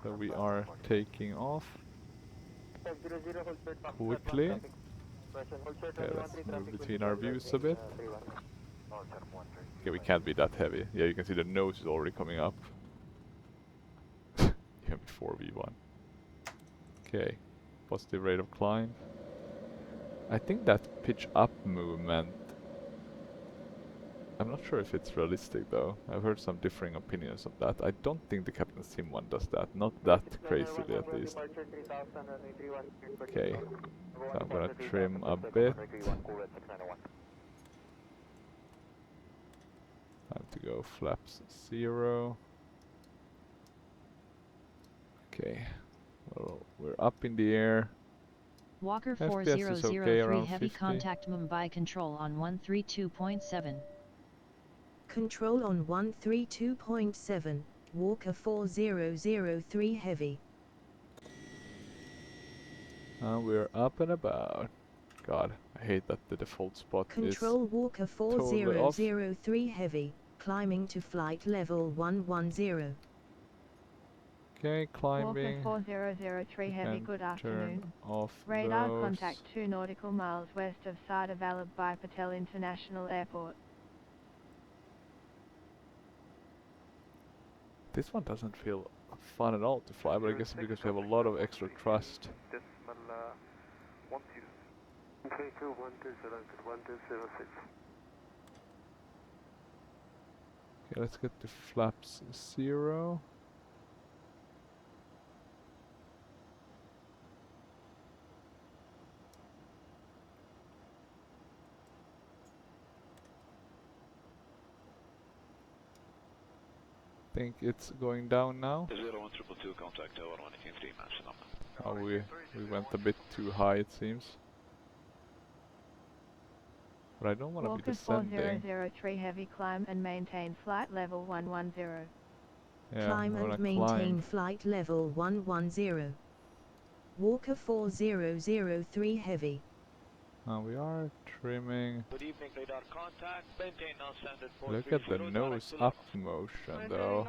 So we are taking off quickly. Okay, let's move between our views a bit. Okay, we can't be that heavy. Yeah, you can see the nose is already coming up. Yeah, before V1. Okay, positive rate of climb. I think that pitch up movement, I'm not sure if it's realistic though. I've heard some differing opinions of that. I don't think the Captain Sim one does that. Not that crazily at least. Okay, so I'm gonna trim a bit. Time to go flaps 0. Okay, well, we're up in the air. Walker FPS is okay, 4003 around Heavy 50. contact Mumbai control on 132.7. Control on 132.7, Walker 4003 Heavy. We're up and about. God, I hate that the default spot Control is Walker totally off. 4003 Heavy, climbing to flight level 110. Okay, climbing. Walker 4003 Heavy, good afternoon. Turn off Radar those. contact 2 nautical miles west of Sardar Vallabhbhai Patel International Airport. This one doesn't feel fun at all to fly, but I guess because we have a lot of extra thrust. Okay, let's get to flaps 0. Think it's going down now. 01222 contact tower 183 maximum. Oh, we went a bit too high, it seems. But I don't want to be descending. Walker 4003 Heavy, climb and maintain flight level 110. Yeah, Climb and maintain flight level 110. Walker 4003 Heavy. We are trimming. Good evening, radar contact. Maintain now standard. Look at the nose up motion though.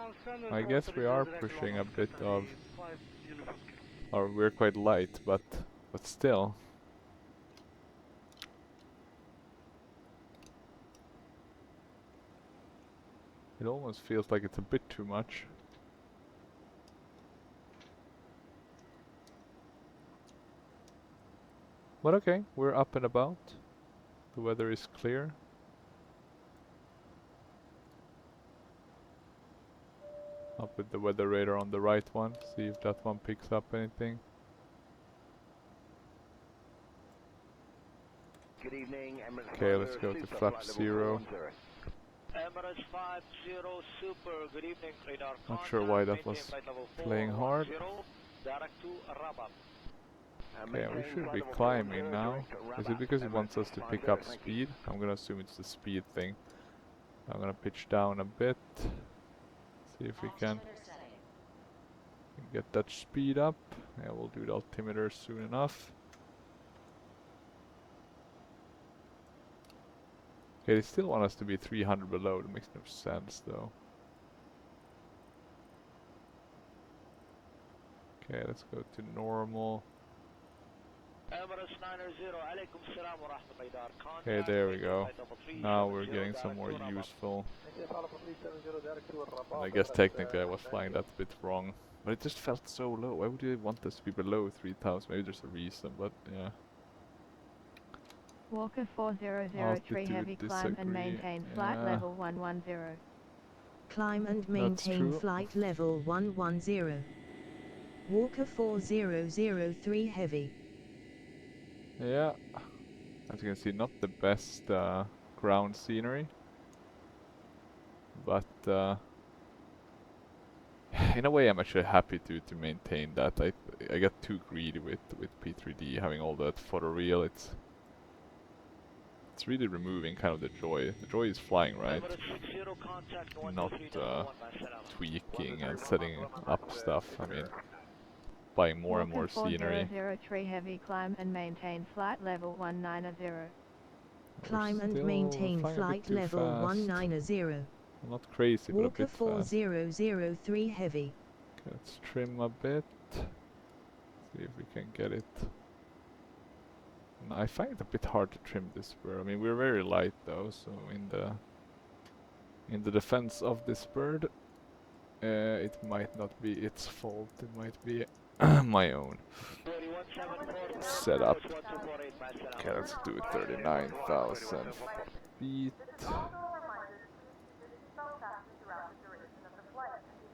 I guess we are pushing a bit of, or we're quite light, but still. It almost feels like it's a bit too much. But okay, we're up and about. The weather is clear. Up with the weather radar on the right one, see if that one picks up anything. Good evening, Emirates. Okay, let's go to flap 0. Emirates 50 Super, good evening, radar contact. Not sure why that was playing hard. Direct to Rabat. Okay, we should be climbing now. Is it because it wants us to pick up speed? I'm gonna assume it's the speed thing. I'm gonna pitch down a bit. See if we can get that speed up. Yeah, we'll do the altimeter soon enough. Okay, they still want us to be 300 below. That makes no sense though. Okay, let's go to normal. Okay, there we go. Now we're getting some more useful. And I guess technically I was flying that a bit wrong. But it just felt so low. Why would you want us to be below 3000? Maybe there's a reason, but yeah. Walker 4003 Heavy, climb and maintain flight level 110. Climb and maintain flight level 110. Walker 4003 Heavy. Yeah, as you can see, not the best ground scenery, but in a way I'm actually happy to maintain that. I got too greedy with P3D having all that photoreal. It's really removing kind of the joy. The joy is flying, right? Not tweaking and setting up stuff. I mean, buying more and more scenery. 4003 Heavy, climb and maintain flight level 190. Climb and maintain flight level 190. Not crazy, but a bit fast. Walker 4003 Heavy. Okay, let's trim a bit. See if we can get it. I find it a bit hard to trim this bird. I mean, we're very light though, so in the defense of this bird, it might not be its fault. It might be my own setup. Okay, let's do 39,000 feet.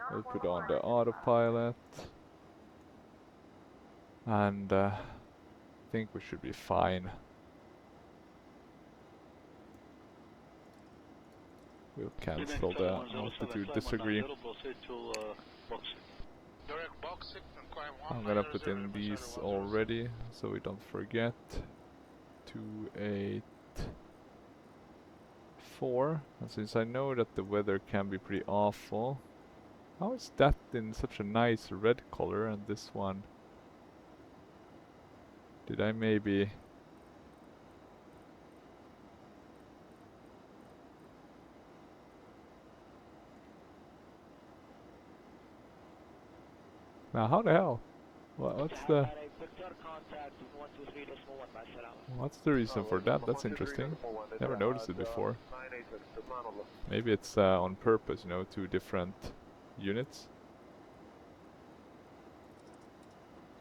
We'll put on the autopilot, and I think we should be fine. We'll cancel the altitude disagree. Direct box I'm gonna put in these already so we don't forget. 284. And since I know that the weather can be pretty awful, how is that in such a nice red color and this one? Did I maybe... Now how the hell? What's the reason for that? That's interesting. Never noticed it before. Maybe it's on purpose, you know, 2 different units.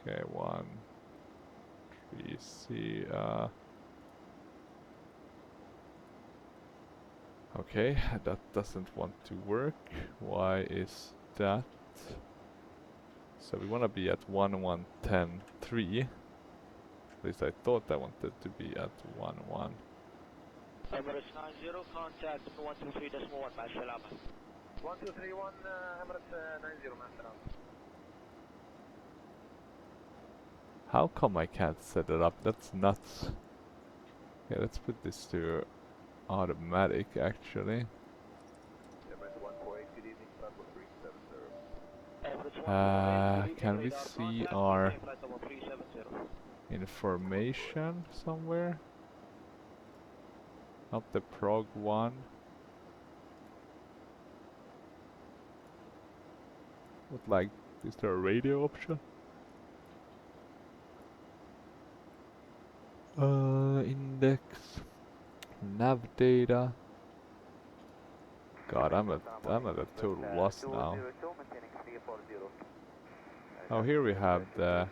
Okay, 1, 3, C. Okay, that doesn't want to work. Why is that? So we want to be at 1110.3. At least I thought I wanted to be at 11. Emirates 90, contact 123.1, Masalama. 1231, Emirates 90, Masalama. How come I can't set it up? That's nuts. Okay, let's put this to automatic actually. Can we see our information somewhere? Not the prog one. What, like, is there a radio option? Index, nav data. God, I'm at a total loss now. Oh, here we have the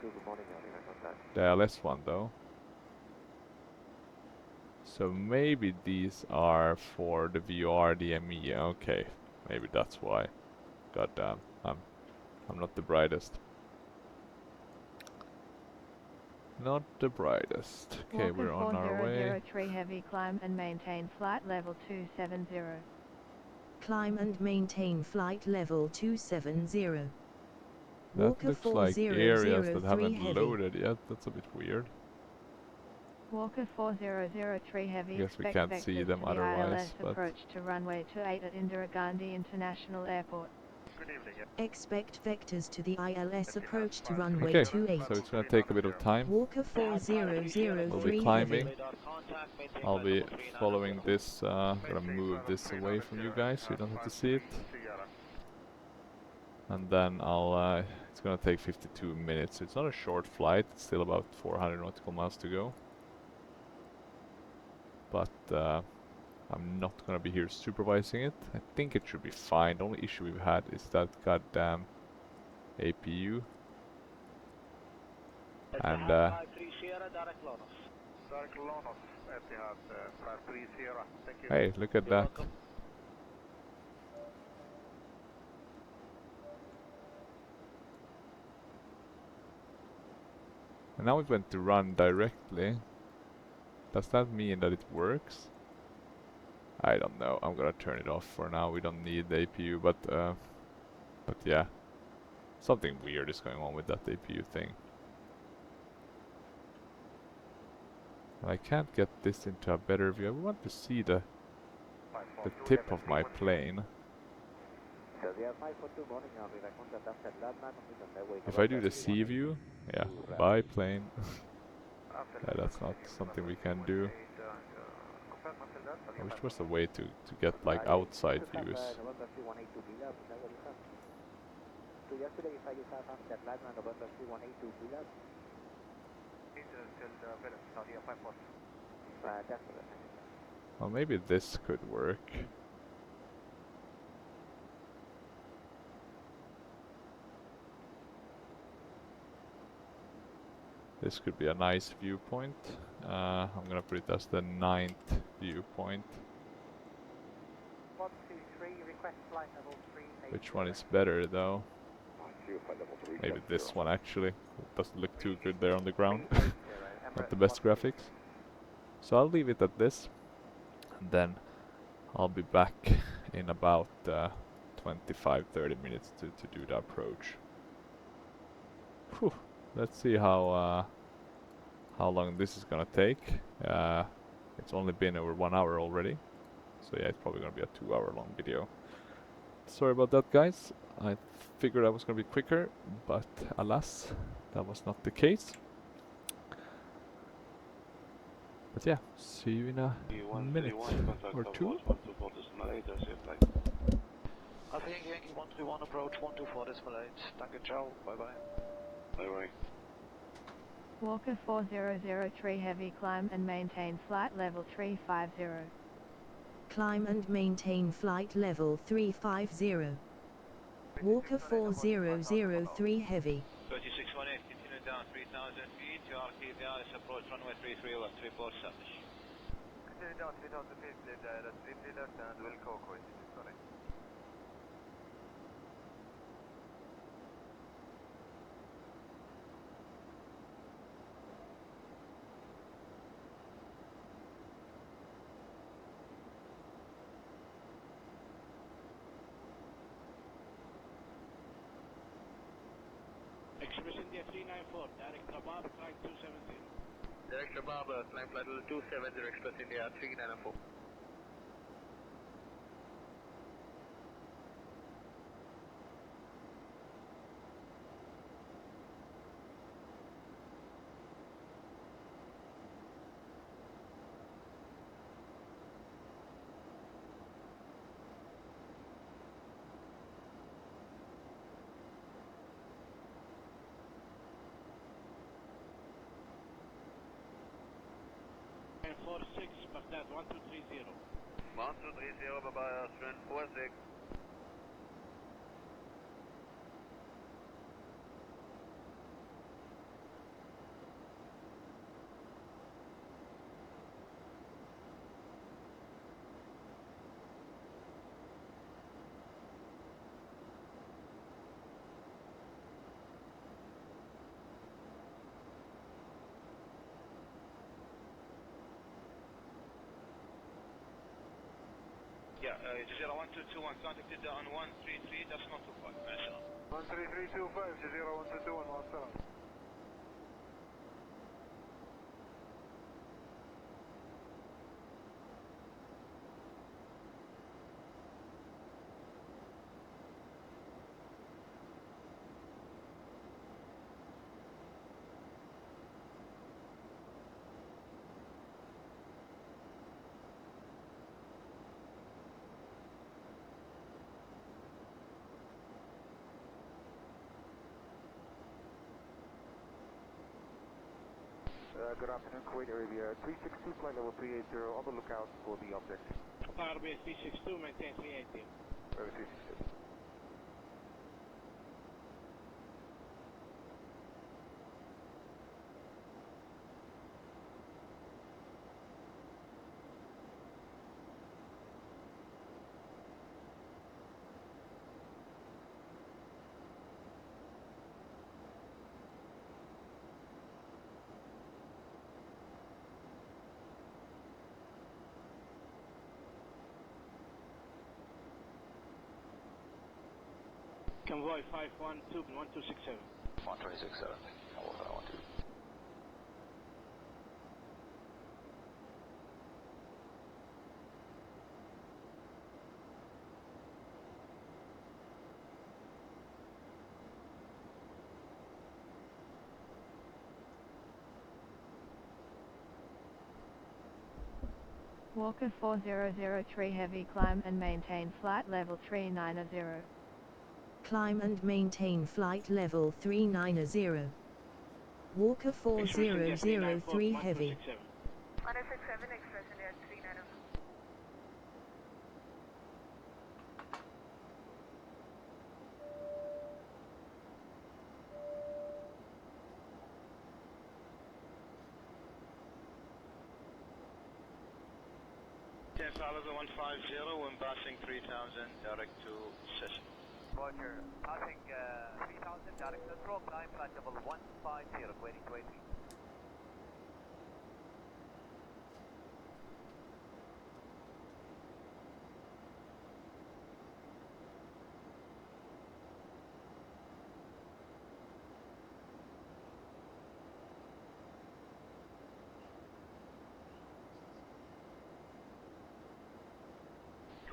LS one though. So maybe these are for the VOR DME. Okay, maybe that's why. God damn, I'm not the brightest. Not the brightest. Okay, we're on our way. 4003 heavy, climb and maintain flight level 270. Climb and maintain flight level 270. That Walker looks like areas that haven't heavy. loaded yet. That's a bit weird. Walker 4003 heavy. Guess we can't see them otherwise, but approach to runway 28 at Indira Gandhi International Airport. Expect vectors to the ILS approach to runway 28. So it's gonna take a bit of time. Walker 4003 we'll be climbing. I'll be following this. Gonna move this away from you guys so you don't have to see it. And then I'll. It's gonna take 52 minutes. It's not a short flight. It's still about 400 nautical miles to go. But I'm not gonna be here supervising it. I think it should be fine. The only issue we've had is that goddamn APU. And hey, look at that. And now it went to run directly. Does that mean that it works? I don't know. I'm gonna turn it off for now. We don't need the APU, but yeah, something weird is going on with that APU thing. And I can't get this into a better view. I want to see the tip of my plane. If I do the sea view, yeah, biplane. Yeah, that's not something we can do. I wish there was a way to get like outside views. Well, maybe this could work. This could be a nice viewpoint. I'm gonna put it as the 9th viewpoint. Which one is better though? Maybe this one actually. It doesn't look too good there on the ground. Not the best graphics. So I'll leave it at this. And then I'll be back in about 25-30 minutes to do the approach. Whew. Let's see how long this is gonna take. It's only been over 1 hour already, so yeah, it's probably gonna be a 2-hour long video. Sorry about that, guys. I figured I was gonna be quicker, but alas, that was not the case. But yeah, see you in a minute or two. Yankee 131 approach 124 decimal 8. Danke, ciao, bye bye. Bye bye. Walker 4003 heavy, climb and maintain flight level 350. Climb and maintain flight level 350. Walker 4003 heavy. 3618, continue down 3000 feet, your RTVR is approach runway 33 left, report established. Continue down 3000 feet, that's 33 left and Wilco course, sorry. Express India 394, direct Rabab, flight 270. Direct Rabab, climb flight level 270, Express India 394. And 46, Baghdad 1230. 1230, bye-bye, Austrian 46. Yeah, Jazeera 1221, contacted on 133, that's not too far. 13325, Jazeera 1221, 17. Good afternoon, Kuwait Arabia 362, flight level 380, on the lookout for the object. Flight Arabia 362, maintain 380. Over 362. Convoy 512, 1267. 1267. Over 12. Walker 4003 heavy, climb and maintain flight level 390. Climb and maintain flight level 390. Walker 4003 heavy. 1067, Express India 390. Alpha 150, when passing 3000, direct to Cessna. Roger, passing 3000, direct Central, climb flight level 150, waiting to 83.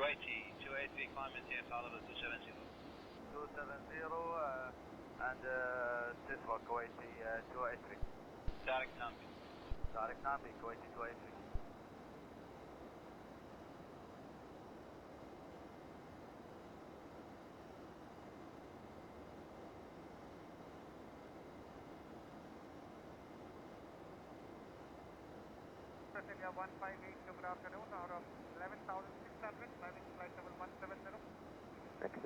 Kuwaiti 283, climb maintain flight level 270. 270 and Siswa Kuwaiti 283. Direct Nambi. Direct Nambi, Kuwaiti 283. India 158, good afternoon, out of 11,600, climbing flight level 170.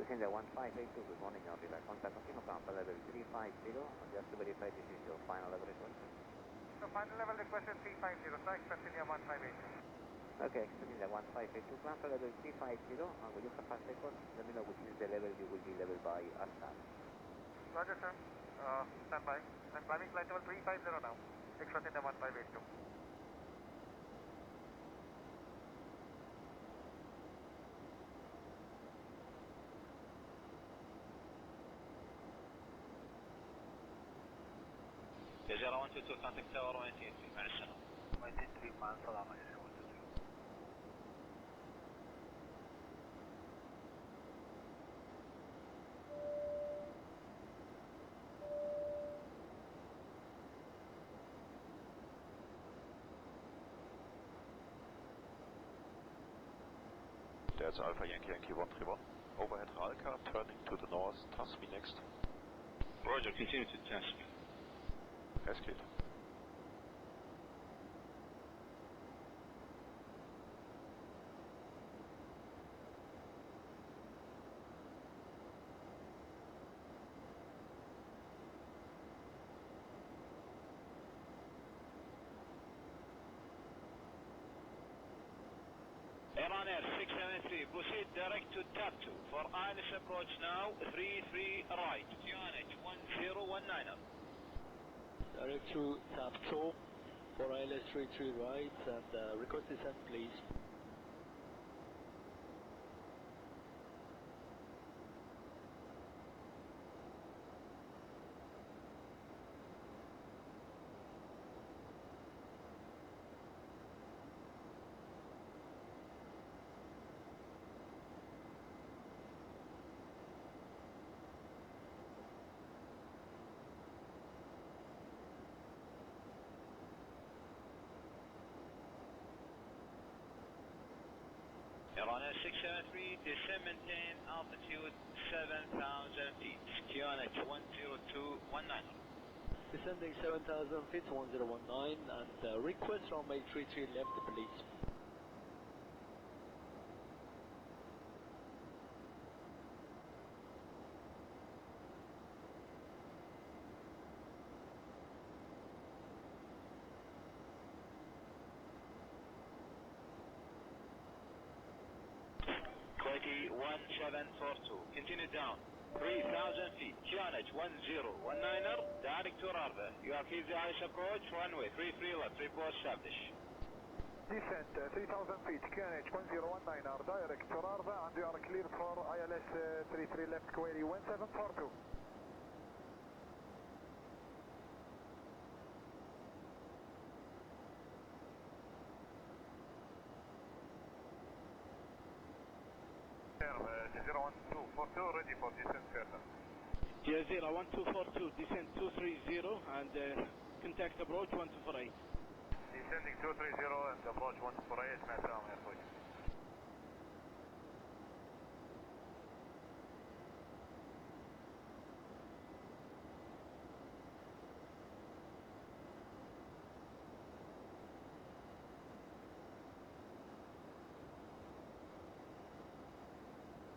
India 1582, good morning, I'll be back. Contact continuous level 350, just to verify this is your final level request. So final level request is 350, so expect India 158. Okay, expect India 1582, climb for level 350, and when you have 5 seconds, let me know which is the level you will be leveled by ASTAR. Roger, sir. Stand by. I'm climbing flight level 350 now. Expect India 1582. جزيرة 122 contact tower 183 مع السلامة. 183 مع السلامة جزيرة 122. That's Alpha Yankee Yankee 131. Overhead Ralka, turning to the north, task me next. Roger, continue to task. Cascade. Iran Air 673, proceed direct to TAP 2 for ILS approach now, 33 right, QNH 1019. Direct to TAP 2 for ILS 33 right, and request descent please. Iran Air 673, descend maintain altitude 7,000 feet, QNH 10219. Descending 7,000 feet, 1019, and request runway 33 left please. Kuwaiti 1742, continue down, 3,000 feet, QNH 1019, direct to Rarva. You are clear the ILS approach, runway 33 left, report establish. Descent 3,000 feet, QNH 1019, direct to Rarva, and you are cleared for ILS 33 left, Kuwaiti 1742. Jazeera 1242, ready for descent further. Jazeera 1242, descent 230 and contact approach 1248. Descending 230 and approach 1248, مع السلامة يا أخوي.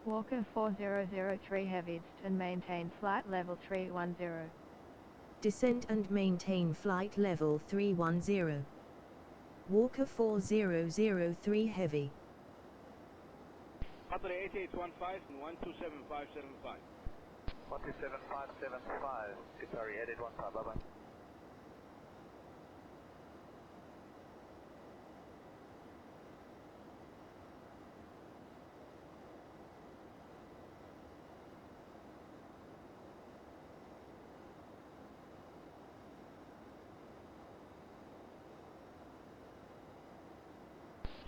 Walker 4003 heavy and maintain flight level 310. Descend and maintain flight level 310. Walker 4003 heavy. Qatar 8815 and 127575. 127575, sorry, headed 15, bye bye.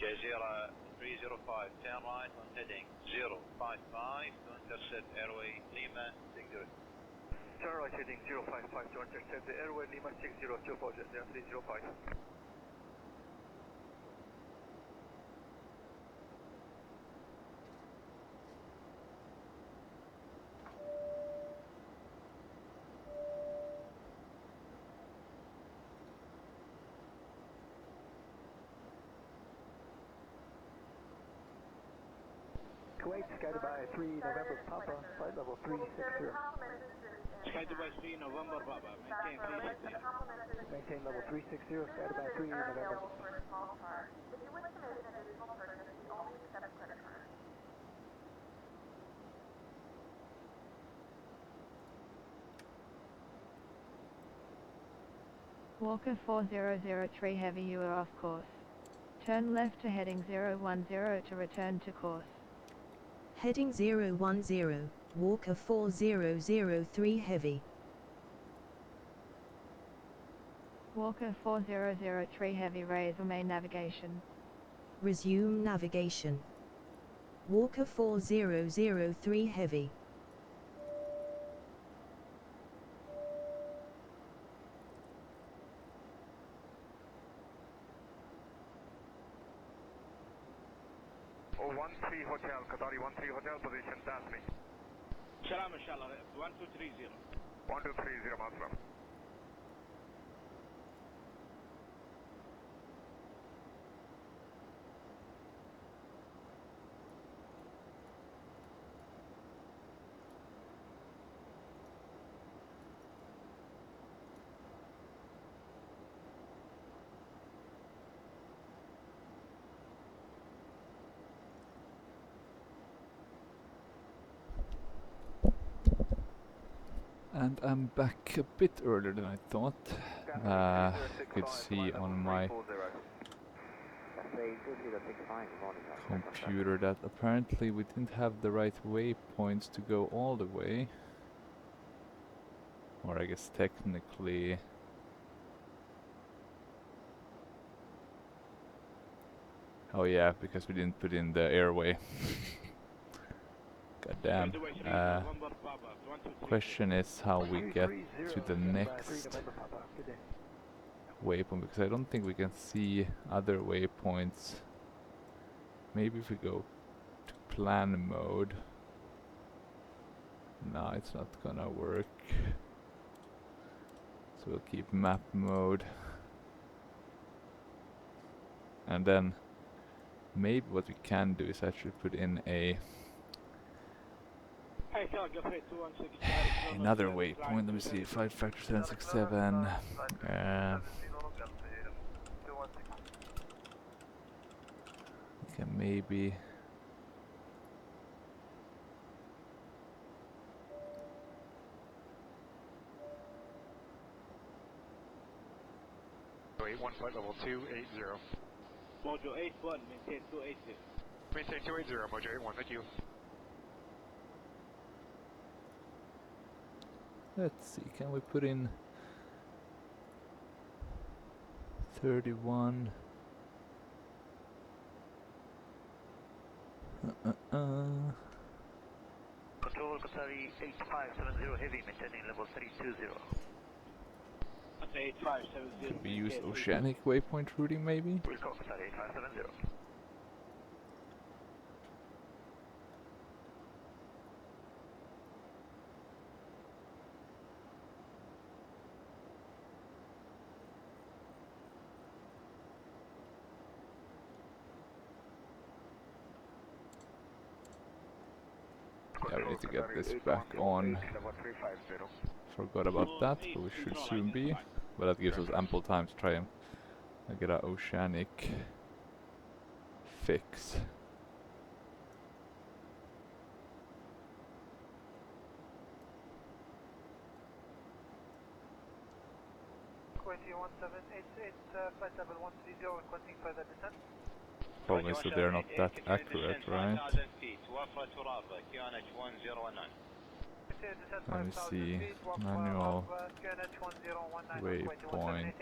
Jazeera 305, turn right on heading 055 to intercept airway Lima 60. Turn right heading 055 to intercept the airway Lima 60 to approach 305. Kuwait, Sky Dubai 3 November Papa, flight level 360. Sky Dubai 3 November Papa, maintain 360. Maintain level 360, Sky Dubai 3 November. If you wish to make an additional purchase, we only accept credit card. Walker 4003 Heavy, you are off course. Turn left to heading 010 to return to course. Heading 010, Walker 4003 Heavy. Walker 4003 Heavy, resume navigation. Resume navigation. Walker 4003 Heavy. Oh, 13 Hotel, Qatari 13 Hotel, position Dasmi. Salam inshallah, 1230. 1230, Maslam. And I'm back a bit earlier than I thought. You could see on my computer that apparently we didn't have the right waypoints to go all the way. Or I guess technically... Oh yeah, because we didn't put in the airway. God damn. Question is how we get to the next waypoint, because I don't think we can see other waypoints. Maybe if we go to plan mode. No, it's not gonna work. So we'll keep map mode. And then maybe what we can do is actually put in a another waypoint. Let me see, FlightFactor 767. We can maybe flight level 280. Mojo 81, maintain 280. Maintain 280, Mojo 81, thank you. let's see, can we put in 31? Control Qatari 8570 heavy, maintaining level 320. Okay, 8570. Can we use oceanic waypoint routing maybe? We'll call Qatari 8570. Yeah, we need to get this back on. Forgot about that, but we should soon be. But that gives us ample time to try and get our oceanic fix. Kuwaiti 1788, flight level 130, requesting further descent. Problem is that they're not that accurate, right? Let me see, manual waypoint.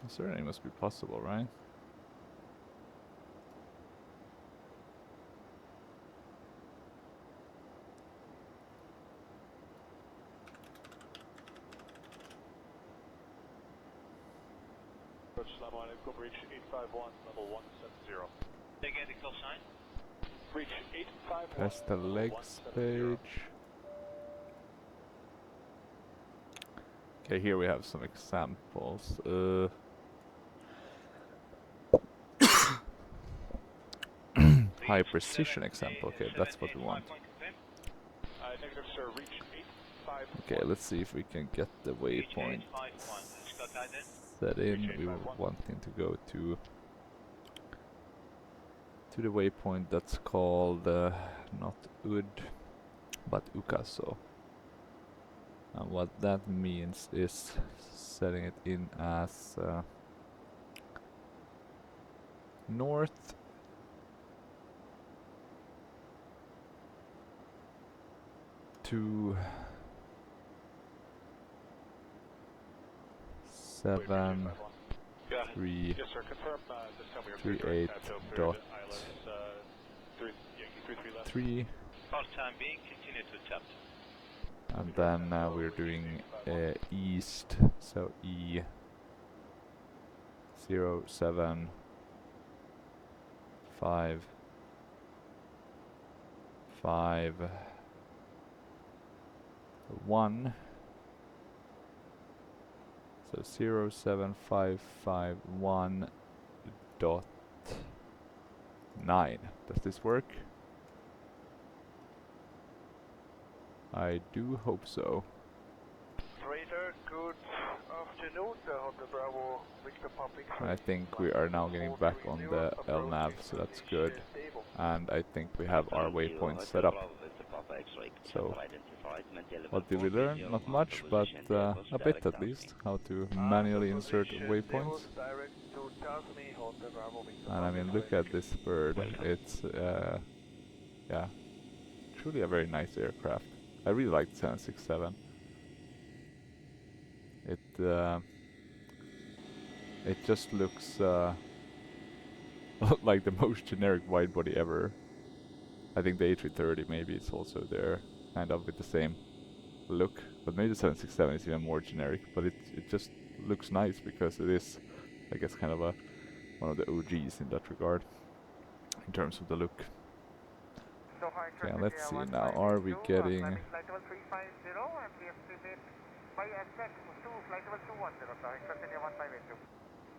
Certainly must be possible, right? Assalamu alaikum, reach 851, level 170. Again, the call sign. Reach 851. Press the legs page. Okay, here we have some examples. High precision example. Okay, that's what we want. Negative, sir. Reach 851. Okay, let's see if we can get the waypoint set in. We were wanting to go to the waypoint that's called not Ud but Ukaso. And what that means is setting it in as north to 7.338.3. Time being, continue to tap. And then we're doing east, so E 07551. So 07551.9. Does this work? I do hope so. Radar, good afternoon. Hotel Bravo, Victor Public. I think we are now getting back on the LNAV, so that's good. And I think we have our waypoint set up. So, what did we learn? Not much, but a bit at least, how to manually insert waypoints. And I mean, look at this bird. It's, yeah, truly a very nice aircraft. I really like the 767. It just looks like the most generic widebody ever. I think the A330 maybe it's also there, kind of with the same look. But maybe the 767 is even more generic. But it just looks nice because it is, I guess, kind of one of the OGs in that regard, in terms of the look. Okay, let's see now. Are we getting?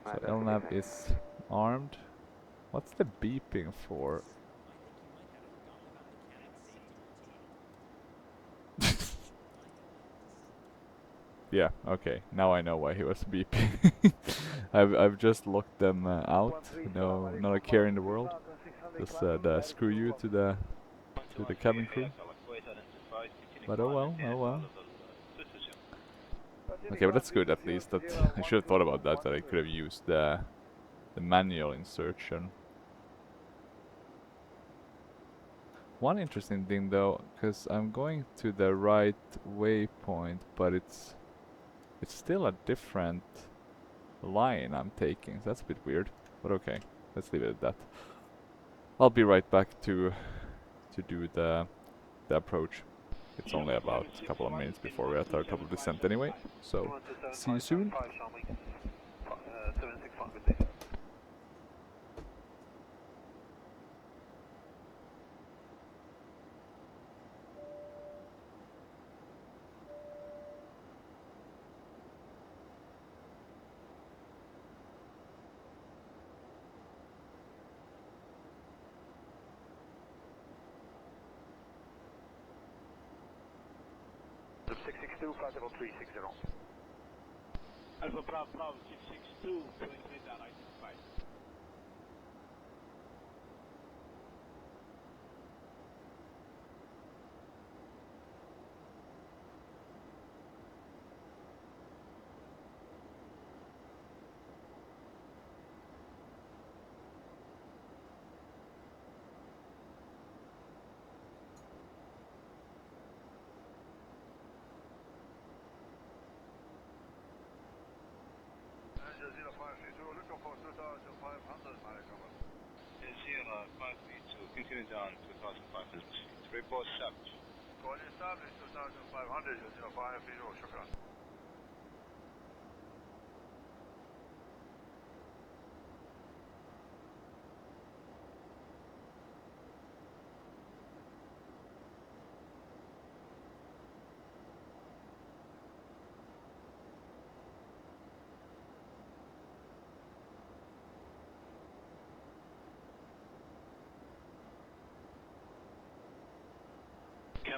So LNAV is armed. What's the beeping for? Yeah, okay. Now I know why he was beeping. I've just locked them out. No, not a care in the world. Just screw you to the cabin crew. But oh well, oh well. Okay, but that's good at least. That I should have thought about that. That I could have used the manual insertion. One interesting thing though, because I'm going to the right waypoint, but it's still a different line I'm taking. So that's a bit weird. But okay, let's leave it at that. I'll be right back to do the approach. It's only about a couple of minutes before we're at our top of descent anyway. So see you soon. Flight level 360. Alpha Bravo 662, going radar identified. Continue down 2,500 feet. Report established. Going established 2,500, 0530, shukran.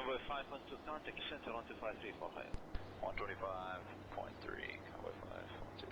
Convoy 5.2, contact center on 253 for higher. 125.3, Convoy 5.2.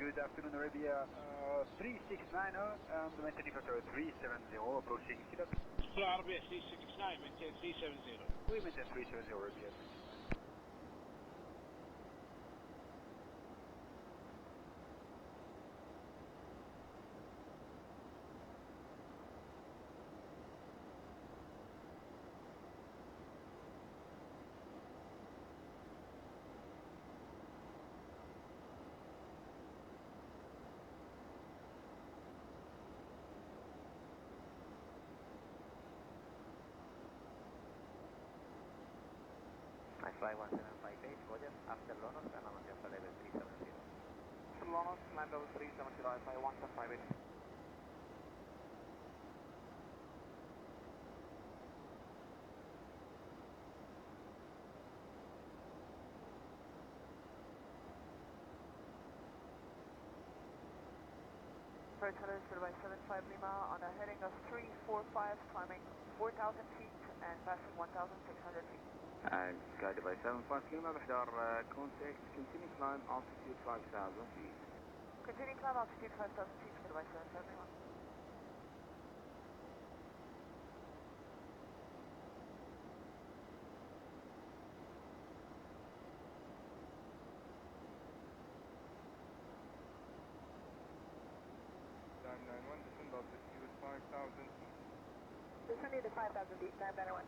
Good afternoon, Arabia 3690 and maintain departure 370, approaching Sidat. Arabia 369, maintain 370. We maintain 370, Arabia 369. Fly 1758, Roger, after Lonos and I'm on level 370. Lonos, land level 370, fly 1758. Flight by 75 Lima on a heading of 345, climbing 4,000 feet and passing 1,600 feet. Sky by 75 Lima, بحضار contact, continue climb altitude 5,000 feet. Continue climb altitude 5,000 feet, Sky by 75 Lima. Time 91, descend altitude 5,000 feet. Descending to 5,000 feet, time 91.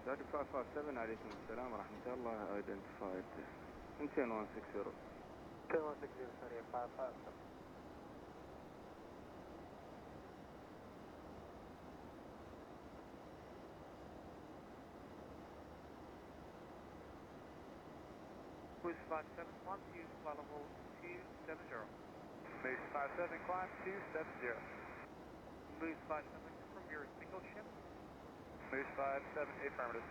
Sky 557, عليكم السلام ورحمة الله, identified 10160. 10160, sorry, 557. Moose 57, use flight level 270. Moose 57, climb 270. Moose 57, confirm your single ship. Moose 57, affirmative.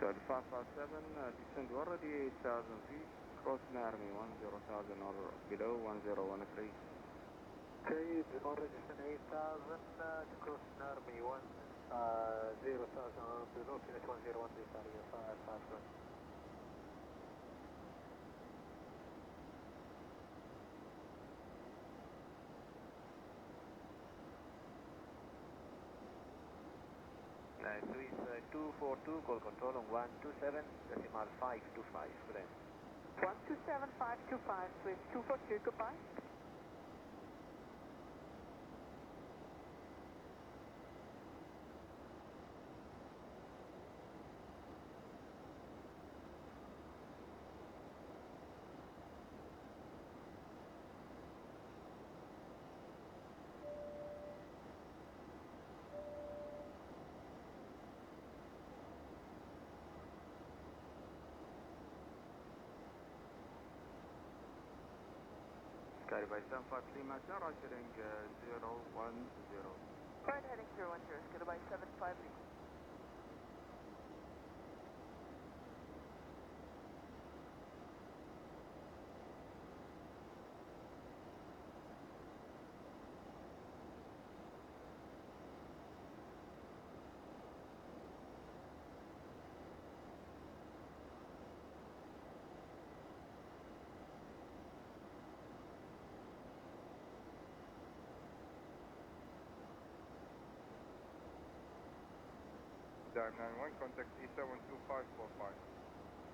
Sky 557, descend already 8,000 feet, crossing Army 10,000 or below 1013. Okay, already descend 8,000 to cross Army 10,000 or below, finish 101, starting at 551. Swiss 242, call control on 127.525, good day. 127.525, Swiss 242, goodbye. Sky by 75 Lima, roger, 010. Right heading 010, Sky by 75 Lima. Dive 91, contact E72545.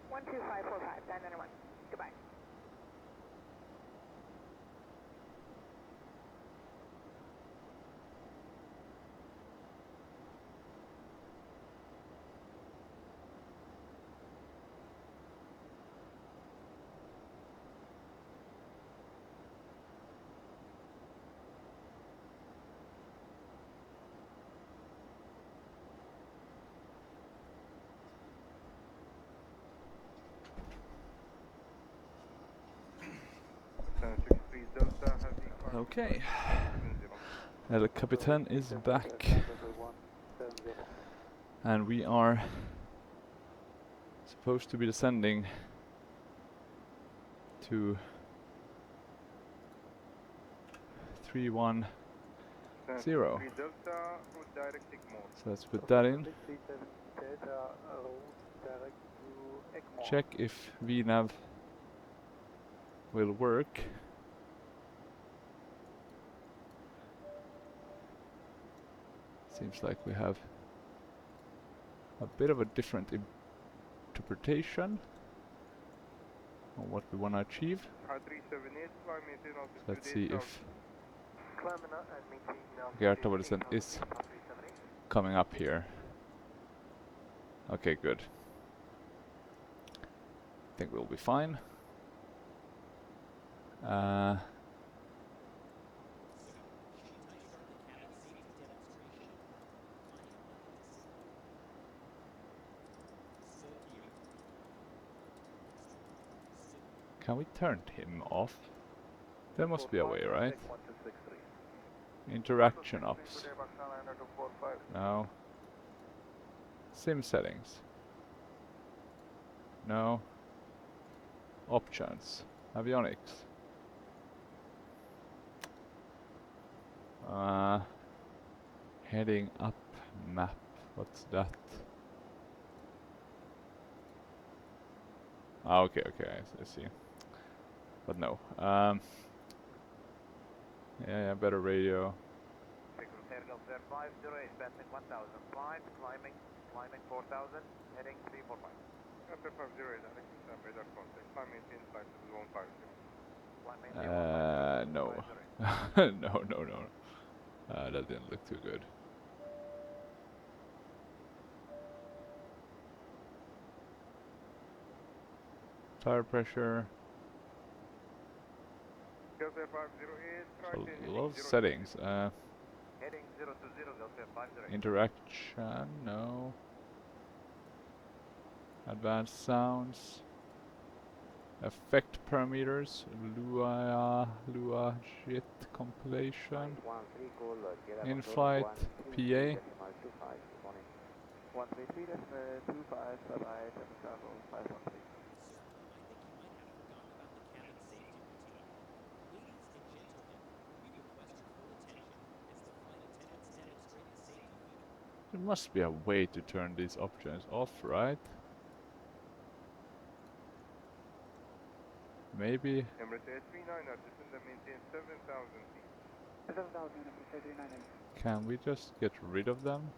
12545, Dive 91. Goodbye. Okay. El Capitan is back. And we are supposed to be descending to 310. So let's put that in. Check if VNav will work. Seems like we have a bit of a different interpretation on what we want to achieve. Let's see if Gerta descent is coming up here. Okay, good. I think we'll be fine. Can we turn him off? There must be a way, right? Interaction ops. No. Sim settings. No. Options. Avionics. Heading up map. What's that? Ah, okay, I see. But no. Yeah, better radio. Airgulf 50 is passing 1000, climbing 4000, heading 345. After 50 is Alex, radar contact, climb maintain flight level 150. No. no. That didn't look too good. Tire pressure. So a lot of settings. Interaction, no. Advanced sounds. Effect parameters. Lua shit compilation. In-flight PA. 133.25, There must be a way to turn these options off, right? Maybe. Can we just get rid of them?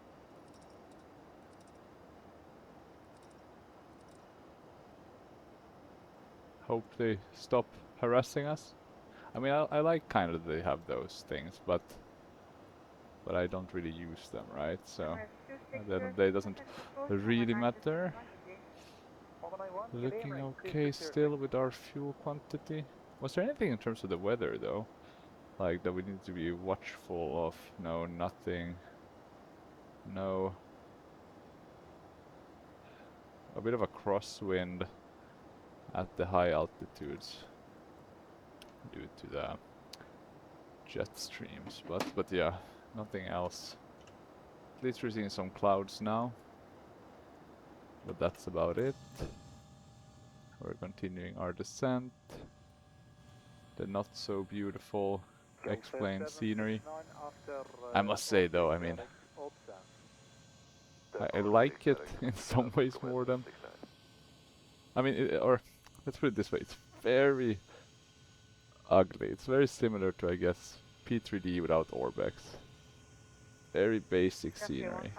Hope they stop harassing us. I mean, I like kind of they have those things, but I don't really use them, right? So at the end of the day, it doesn't really matter. Looking okay still with our fuel quantity. Was there anything in terms of the weather though? Like that we need to be watchful of? No, nothing. No. A bit of a crosswind at the high altitudes due to the jet streams, but yeah, nothing else. At least we're seeing some clouds now, but that's about it. We're continuing our descent. The not so beautiful X-plane scenery. I must say though, I mean, I like it in some ways more than, I mean, or let's put it this way, it's very ugly. It's very similar to, I guess, P3D without Orbex. Very basic scenery.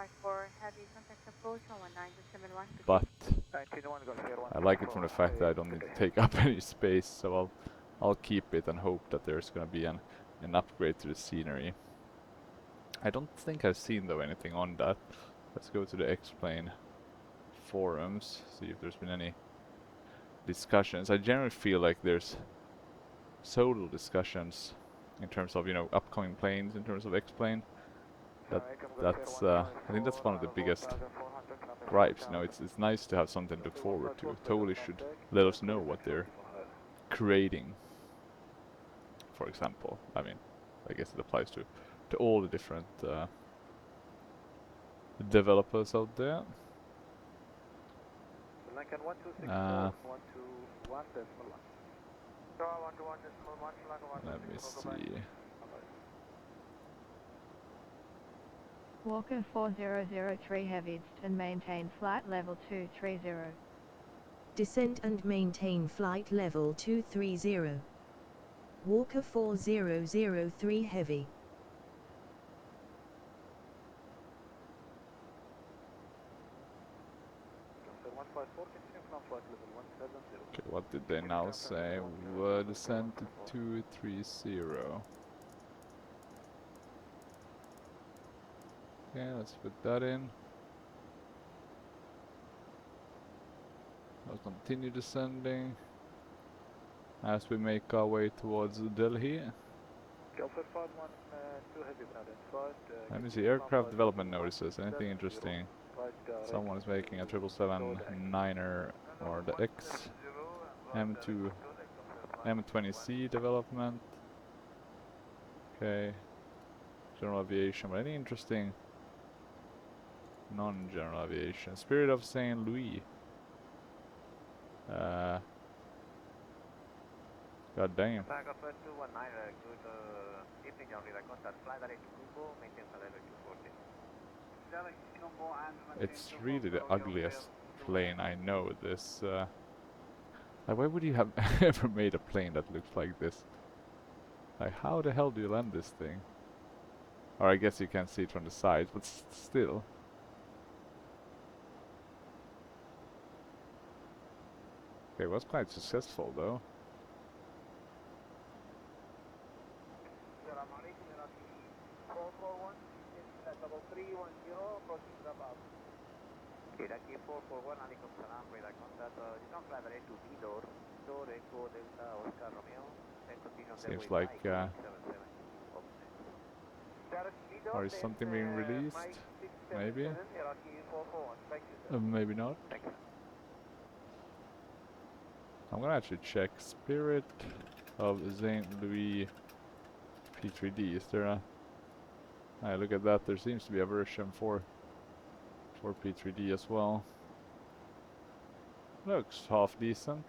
but I like it from the fact that I don't need to take up any space, so I'll keep it and hope that there's gonna be an upgrade to the scenery. I don't think I've seen though anything on that. Let's go to the X-Plane forums, see if there's been any discussions. I generally feel like there's so little discussions in terms of, you know, upcoming planes, in terms of X-Plane. That's I think that's one of the biggest gripes. You know, it's nice to have something to look forward to. Totally should let us know what they're creating. For example, I mean, I guess it applies to all the different developers out there. Let me see. Walker 4003 Heavy and maintain flight level 230. Descent and maintain flight level 230. Walker 4003 Heavy. Okay, what did they now say? Descent to 230. Okay, let's put that in. I'll continue descending as we make our way towards Delhi. Let me see, aircraft development notices, anything interesting? Someone is making a 777-9er or the X M20C development. Okay, general aviation, but any interesting non-general aviation? Spirit of St. Louis. God damn. It's really the ugliest plane I know. This like, why would you have ever made a plane that looks like this? Like, how the hell do you land this thing? Or I guess you can't see it from the side, but still. Okay, it was quite successful though. Iraqi 441, alaikum salam, radar contact, John Flight to B-door, door Echo Delta Oscar Romeo, and continue on the Seems way like or is something being released? Maybe? Maybe not. I'm gonna actually check Spirit of St. Louis P3D. Is there a... look at that, there seems to be a version for P3D as well. Looks half decent.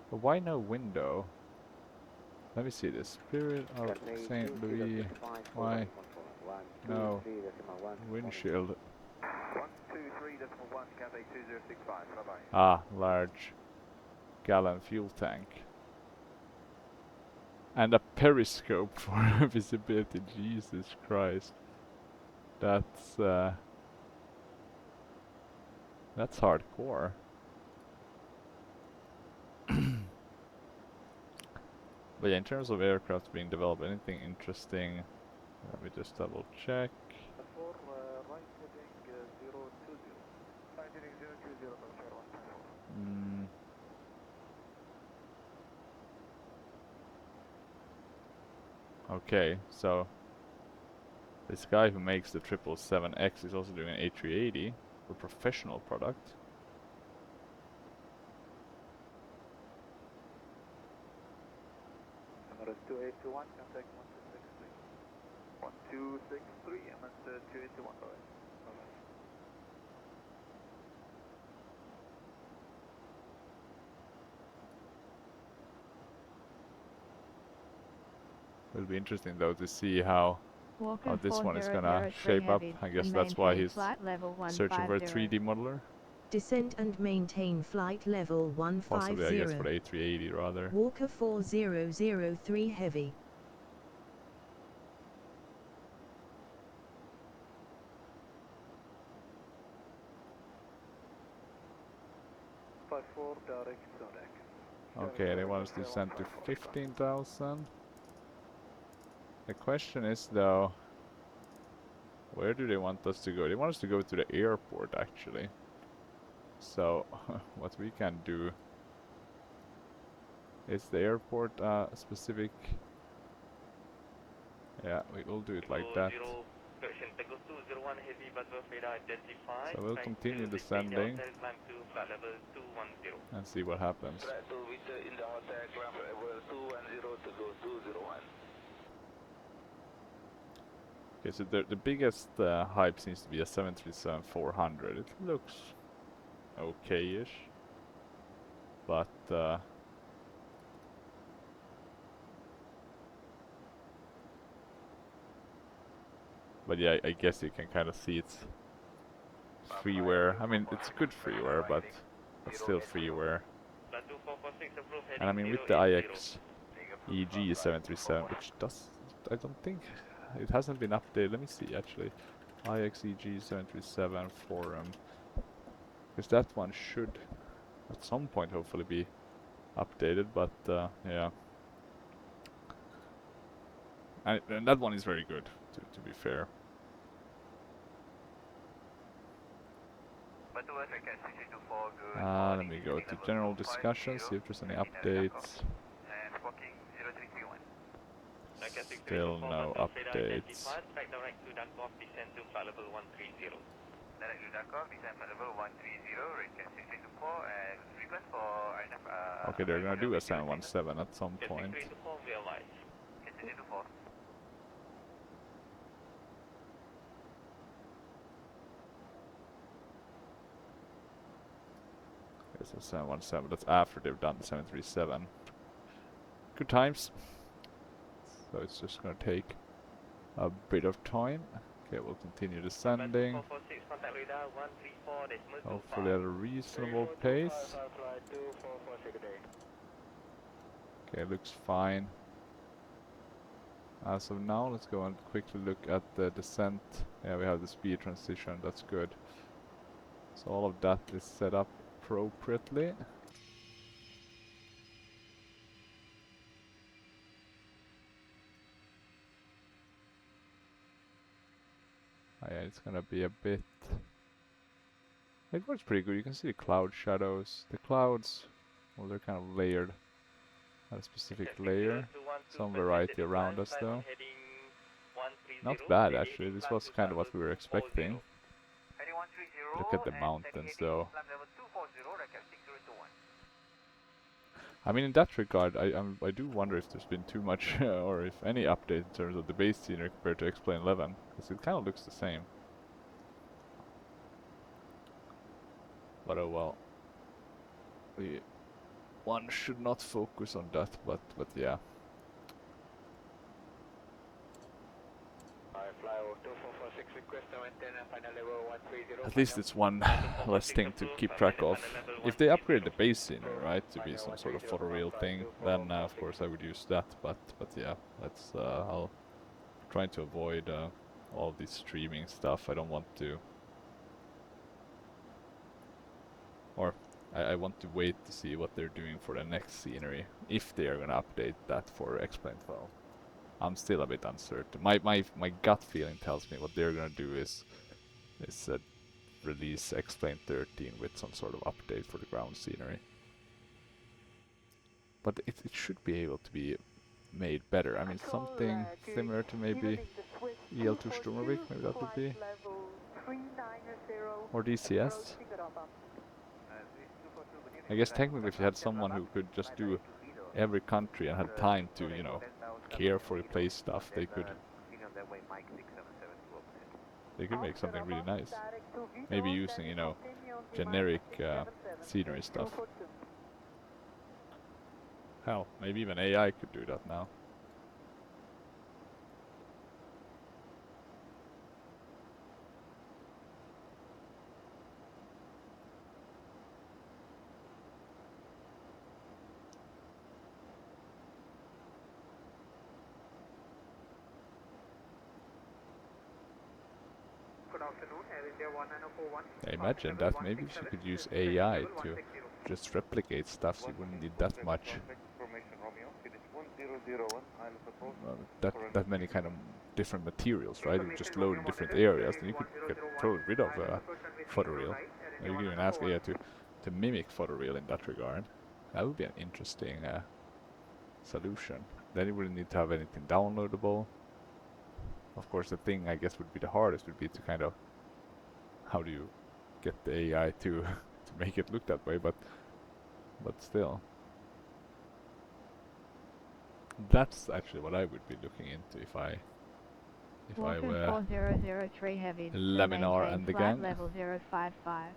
But why no window? Let me see this. Spirit of St. Louis. Why no windshield? 123.1, Cathay 2065, bye-bye. Ah, large gallon fuel tank. And a periscope for visibility. Jesus Christ. That's hardcore. But yeah, in terms of aircraft being developed, anything interesting? Let me just double check. For right heading 020. Right heading 020, Okay, so this guy who makes the 777X is also doing an A380, a professional product. Emirates 2821, contact 1263. 1263, Emirates 2821, bye-bye. It'll be interesting though to see how this one is gonna shape up. I guess that's why he's searching for a 3D modeler. Descent and maintain flight level 150. Possibly, I guess, for the A380 rather. Walker 4003 Heavy. 254 direct Zodiac. Okay, they want us to descend to 15,000. The question is though, where do they want us to go? They want us to go to the airport actually. So what we can do is the airport specific. Yeah, we will do it like that. So we'll continue descending and see what happens. Okay, so the biggest hype seems to be a 737-400. It looks okay-ish, but yeah, I guess you can kind of see it's freeware. I mean, it's good freeware, but still freeware. And I mean, with the IX EG 737, which I don't think it hasn't been updated. Let me see actually. IX EG 737 forum, because that one should at some point hopefully be updated, but yeah. And that one is very good, to be fair. Let me go to general discussion, see if there's any updates. Still no updates. Okay, they're gonna do a 717 at some point. It's a 717, that's after they've done the 737. Good times. So it's just gonna take a bit of time. Okay, we'll continue descending. Hopefully at a reasonable pace. Okay, looks fine. As of now, let's go and quickly look at the descent. Yeah, we have the speed transition, that's good. So all of that is set up appropriately. Oh yeah, it's gonna be a bit... It works pretty good. You can see the cloud shadows. The clouds, well, they're kind of layered at a specific layer. Some variety around us though. Not bad actually, this was kind of what we were expecting. Look at the mountains though. I mean, in that regard, I do wonder if there's been too much or if any update in terms of the base scenery compared to X-Plane 11, because it kind of looks the same. But oh well. One should not focus on that, but yeah. At least it's one less thing to keep track of. If they upgrade the base scenery, right, to be some sort of photoreal thing, then of course I would use that. But yeah, let's I'll try to avoid all this streaming stuff. I don't want to, or I want to wait to see what they're doing for the next scenery, if they are gonna update that for X-Plane 12. I'm still a bit uncertain. My gut feeling tells me what they're gonna do is release X-Plane 13 with some sort of update for the ground scenery. But it should be able to be made better. I mean, something similar to maybe EL2 Sturmovik, maybe that would be. Or DCS. I guess technically if you had someone who could just do every country and had time to, you know, carefully place stuff, they could make something really nice. Maybe using, you know, generic scenery stuff. Hell, maybe even AI could do that now. I imagine that maybe she could use AI to just replicate stuff, so you wouldn't need that much. That many kind of different materials, right? You just load in different areas, then you could get totally rid of photoreal. You can even ask AI to mimic photoreal in that regard. That would be an interesting solution. Then you wouldn't need to have anything downloadable. Of course, the thing I guess would be the hardest would be to kind of, how do you get the AI to to make it look that way, but still. That's actually what I would be looking into if I were 4003 heavy, Laminar and the gang. Level 055.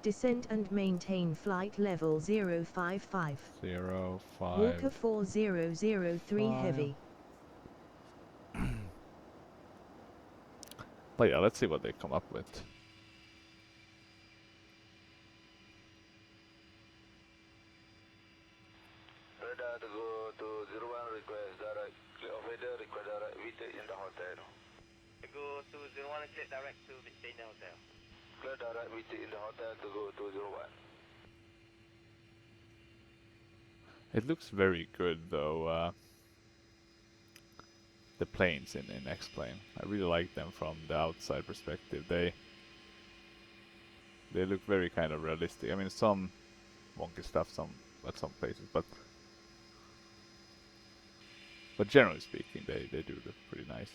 Descent and maintain flight level 055. 05. Walker 4003 heavy. But yeah, let's see what they come up with. Radar to go to 01, request direct clear of header, request direct VT in the hotel. Go to 01 and clear direct to VT in the hotel. Clear direct VT in the hotel to go to 01. It looks very good though, the planes in X-Plane. I really like them from the outside perspective. They look very kind of realistic. I mean, some wonky stuff at some places, but generally speaking, they do look pretty nice.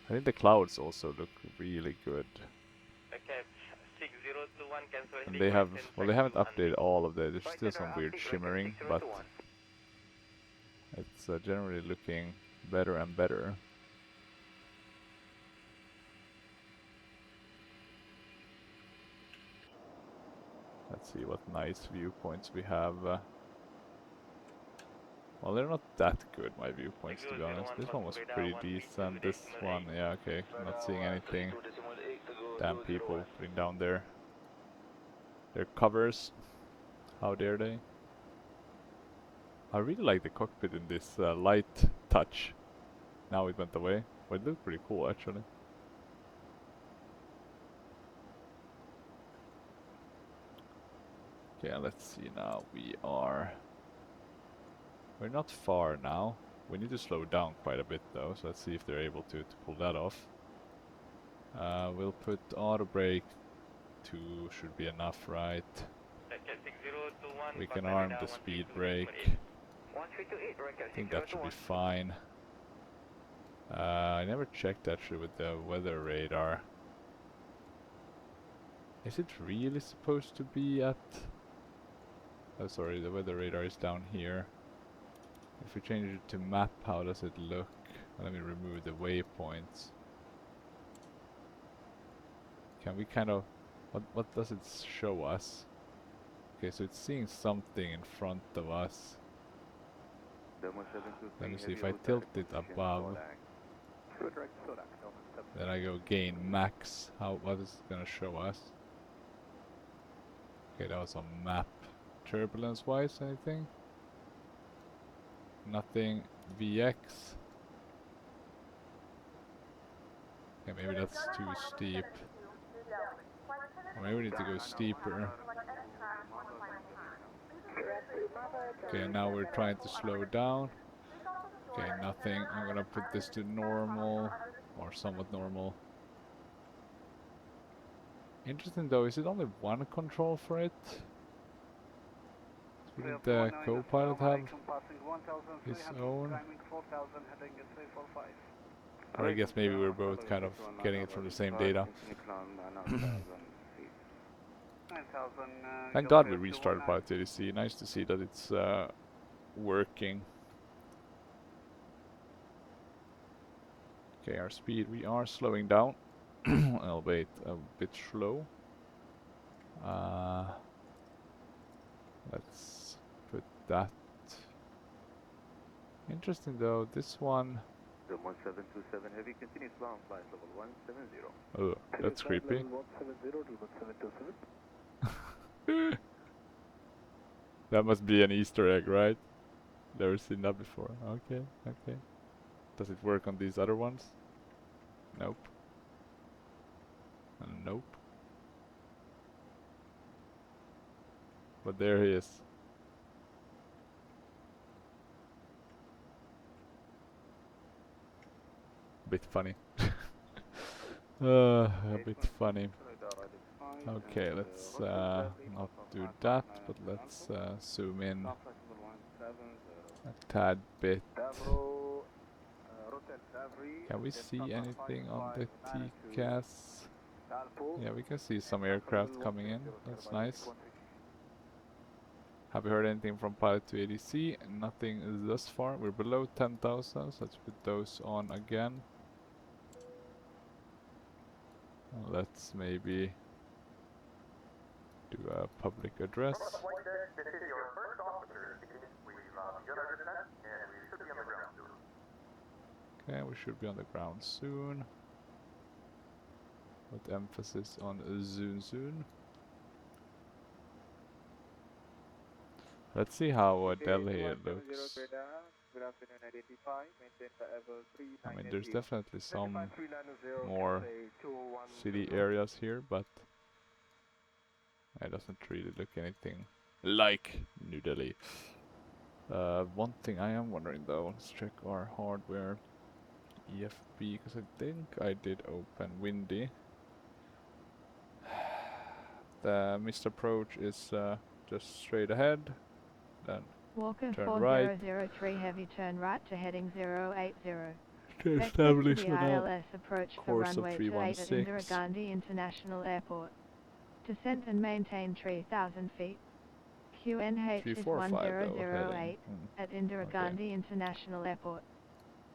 I think the clouds also look really good. Okay, 6021 cancel. And they have, well, they haven't updated all of there's still some weird shimmering, but it's generally looking better and better. Let's see what nice viewpoints we have. Well, they're not that good, my viewpoints, to be honest. This one was pretty decent. This one, yeah, okay. I'm not seeing anything. Damn people putting down their covers. How dare they? I really like the cockpit in this light touch. Now it went away. But it looked pretty cool, actually. Okay, let's see now. We're not far now. We need to slow down quite a bit though, so let's see if they're able to pull that off. We'll put auto brake 2 should be enough, right? We can arm the speed brake. I think that should be fine. I never checked actually with the weather radar. Is it really supposed to be at... Oh sorry, the weather radar is down here. If we change it to map, how does it look? Let me remove the waypoints. Can we kind of... What does it show us? Okay, so it's seeing something in front of us. Let me see, if I tilt it above, then I go gain max, what is it gonna show us? Okay, that was on map. Turbulence wise, anything? Nothing. VX. Okay, maybe that's too steep. Or maybe we need to go steeper. Okay, now we're trying to slow down. Okay, nothing. I'm gonna put this to normal, or somewhat normal. Interesting though, is it only one control for it? Wouldn't the co-pilot have his own? Or I guess maybe we're both kind of getting it from the same data. Thank God we restarted Pilot ADC. Nice to see that it's working. Okay, our speed, we are slowing down. Albeit a bit slow. Let's put that. Interesting though, this one. 1727 heavy continues bound flight level 170. Oh, that's creepy. 170 That must be an Easter egg, right? Never seen that before. Okay, okay. Does it work on these other ones? Nope. Nope. But there he is. Bit funny. A bit funny. Okay, let's not do that, but let's zoom in a tad bit. Can we see anything on the TCAS? Yeah, we can see some aircraft coming in. That's nice. Have you heard anything from pilot to ADC? Nothing thus far. We're below 10,000, so let's put those on again. Let's maybe do a public address. This is your first officer speaking. We've begun our descent and we should be on the ground soon. Okay, we should be on the ground soon. With emphasis on soon. Let's see how Delhi looks. I mean, there's definitely some more city areas here, but it doesn't really look anything like New Delhi. One thing I am wondering though, let's check our hardware EFB, because I think I did open Windy. The missed approach is just straight ahead, then Walker turn 4003 heavy, turn right to heading 080. to establish the an ILS approach for course of runway 28 at 316. Indira Gandhi International Airport. Descent and maintain 3,000 feet. QNH is 1008 at Indira Gandhi International Airport.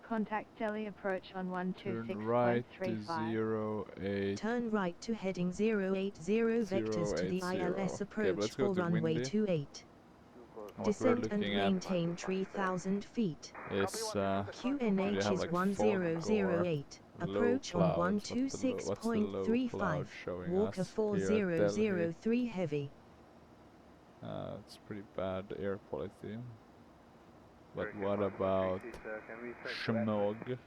Contact Delhi approach on 126.35. Turn right to 08. Turn right to heading 080 vectors to the ILS approach for runway 28. Descent and maintain 3,000 feet. QNH is 1008. Approach on 126.35. Walker 4003 heavy. It's pretty bad air quality. But what about Shmog?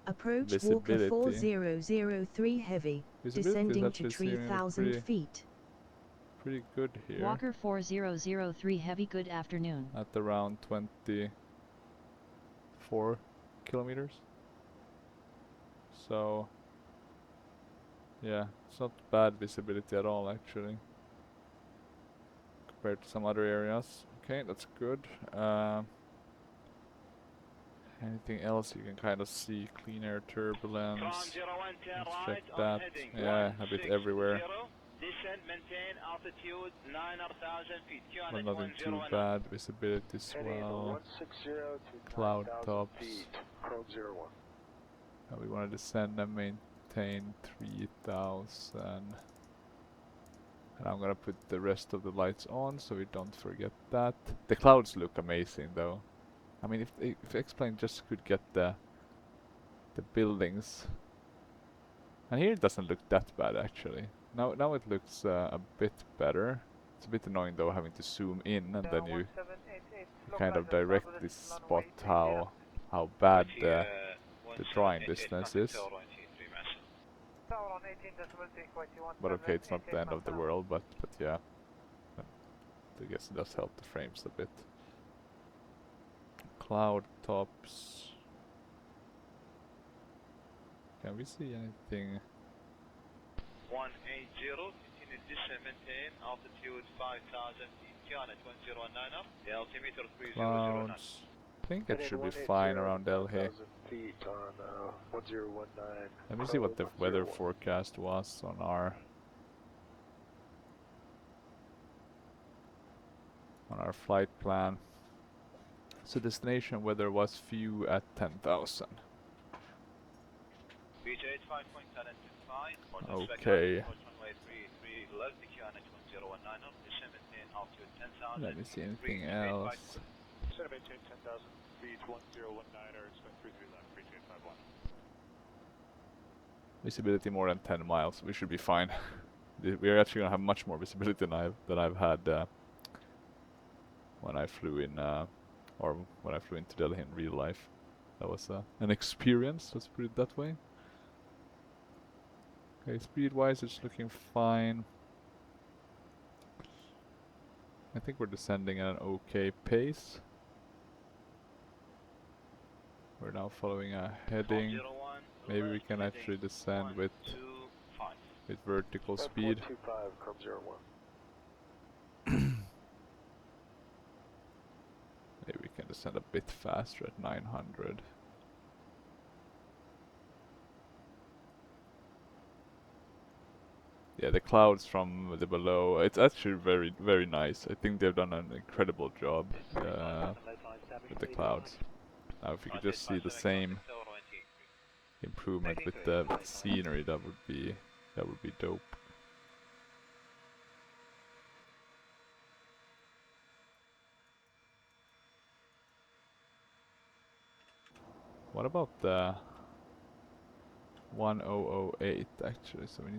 Approach Visibility. Walker 4003 heavy. Descending to 3,000 feet. Pretty good here. Walker 4003 heavy, good afternoon. At around 24 kilometers. So yeah, it's not bad visibility at all actually, compared to some other areas. Okay, that's good. Anything else you can kind of see? Clean air turbulence. Let's check that. Yeah, a bit everywhere. Descent, maintain altitude 9,000 feet. But nothing too bad. Visibility as well. Cloud tops. We want to descend and maintain 3,000. And I'm gonna put the rest of the lights on so we don't forget that. The clouds look amazing though. I mean, if X-Plane just could get the buildings. And here it doesn't look that bad actually. Now it looks a bit better. It's a bit annoying though having to zoom in and then you kind of directly spot how bad the drawing distance is. But okay, it's not the end of the world, but yeah. I guess it does help the frames a bit. Cloud tops. Can we see anything? 180, continue descent, maintain altitude 5,000 feet, QNH 1019, the altimeter 3009. Clouds. I think it should be fine around Delhi. Let me see what the weather forecast was on our flight plan. So destination weather was few at 10,000. Okay. Let me see anything else. Visibility more than 10 miles. We should be fine. We're actually gonna have much more visibility than I've had when I flew in or when I flew into Delhi in real life. That was an experience. Let's put it that way. Okay, speed-wise, it's looking fine. I think we're descending at an okay pace. We're now following a heading. Maybe we can actually descend with vertical speed. 125, curve 01. Maybe we can descend a bit faster at 900. Yeah, the clouds from the below, it's actually very, very nice. I think they've done an incredible job with the clouds. Now if you could just see the same improvement with the scenery, that would be dope. What about the 1008 actually? So we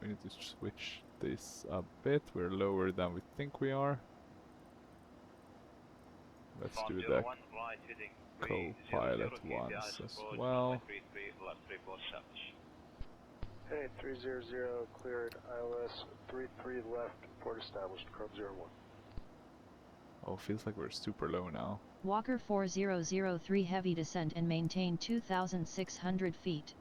need to switch this a bit. We're lower than we think we are. Let's do the co-pilot ones as well. Hey, 300 cleared ILS 33 left, port established, curve 01. Oh, feels like we're super low now. Walker 4003 heavy descent and maintain 2,600 feet.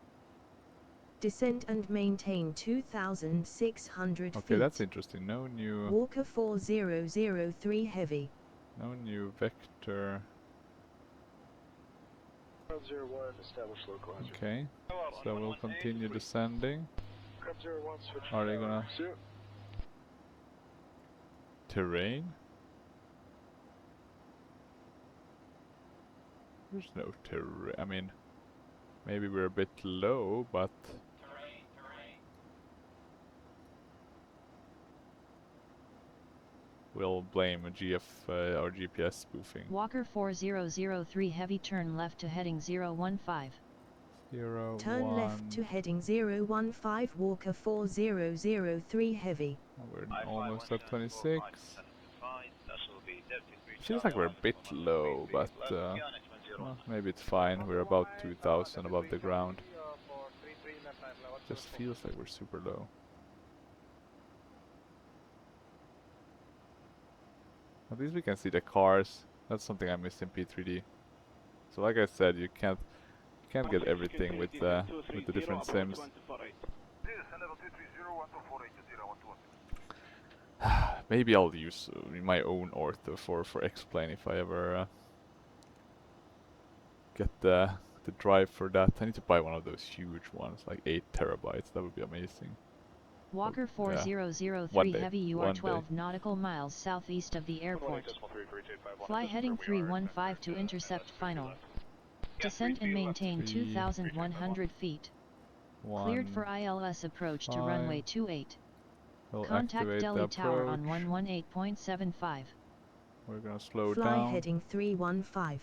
Descend and maintain 2,600 feet. Okay, that's interesting. No new... Walker 4003 heavy. No new vector. Curve 01, established localizer. Okay, so we'll continue descending. Curve 01, switch. Are they gonna... Terrain? There's no terrain. I mean, maybe we're a bit low, but... We'll blame GF or GPS spoofing. Walker 4003 heavy turn left to heading 015. Turn left to heading 015 Walker 4003 heavy. We're almost at 26. Feels like we're a bit low, but well, maybe it's fine. We're about 2,000 above the ground. Just feels like we're super low. At least we can see the cars. That's something I missed in P3D. So like I said, you can't get everything with the different sims. Maybe I'll use my own ortho for X-Plane if I ever get the drive for that. I need to buy one of those huge ones, like 8 terabytes. That would be amazing. Walker 4003 heavy, you are 12 nautical miles southeast of the airport. Fly heading 315 to intercept final. Descend and maintain 2,100 feet. Cleared for ILS approach to runway 28. We'll contact Delhi Tower on 118.75. We're gonna slow down. Fly heading 315.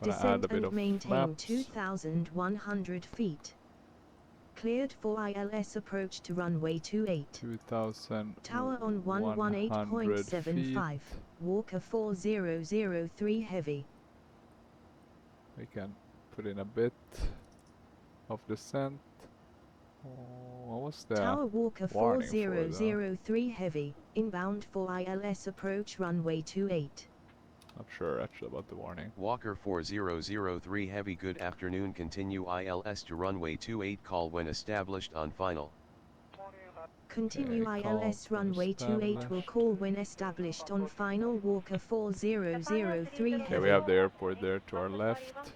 Descend and maintain 2,100 feet. Cleared for ILS approach to runway 28. 2,000. Tower on 118.75. Walker 4003 heavy. We can put in a bit of descent. Oh, what was that? Tower Walker 4003 heavy. Inbound for ILS approach runway 28. Not sure actually about the warning. Walker 4003 heavy, good afternoon, continue ILS to runway 28, call when established on final. Continue ILS runway 28 will call when established on final. Walker 4003 heavy. Okay, we have the airport there to our left.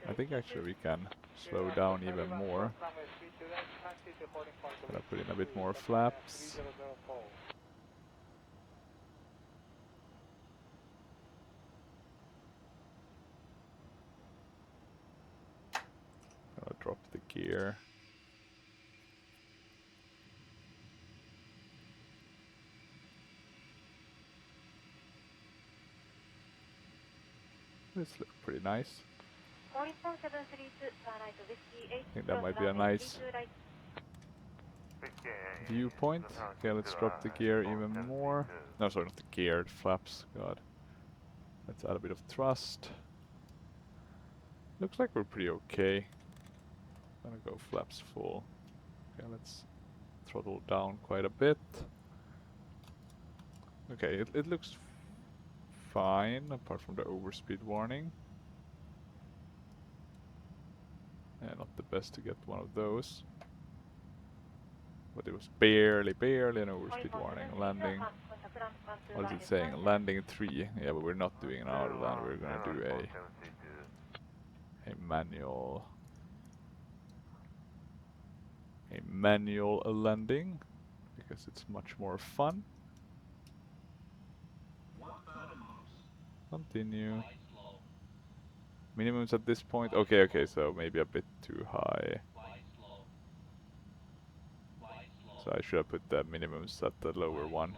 I think actually we can slow down even more. Gonna put in a bit more flaps. Gonna drop the gear. This looks pretty nice. I think that might be a nice viewpoint. Okay, let's drop the gear even more. No, sorry, not the gear, the flaps. God. Let's add a bit of thrust. Looks like we're pretty okay. Gonna go flaps full. Okay, let's throttle down quite a bit. Okay, it looks fine, apart from the overspeed warning. Yeah, not the best to get one of those. But it was barely an overspeed warning. Landing, what is it saying? Landing 3. Yeah, but we're not doing an auto land, we're gonna do a manual landing, because it's much more fun. Continue. Minimums at this point? Okay, so maybe a bit too high. So I should have put the minimums at the lower one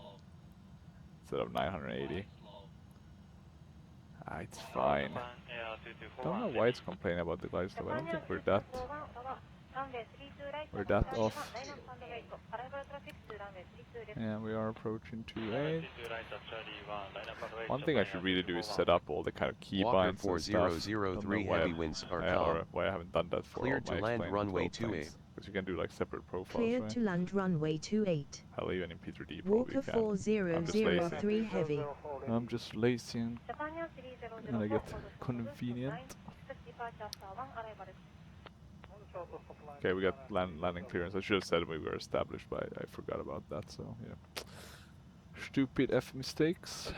instead of 980. Ah, it's fine. Don't know why it's complaining about the glide slope. I don't think we're that off. Yeah, we are approaching 28. One thing I should really do is set up all the kind of keybinds and stuff. Don't know why, why I haven't done that for Cleared all my to land runway 28. Because you can do like separate profiles, Cleared right? to land runway 28. Hell, even in P3D Walker probably can. I'm just lazy. 4003 heavy. I'm just lazy and I get convenient. Okay, we got landing clearance. I should have said we were established, but I forgot about that, so yeah. Stupid F mistakes.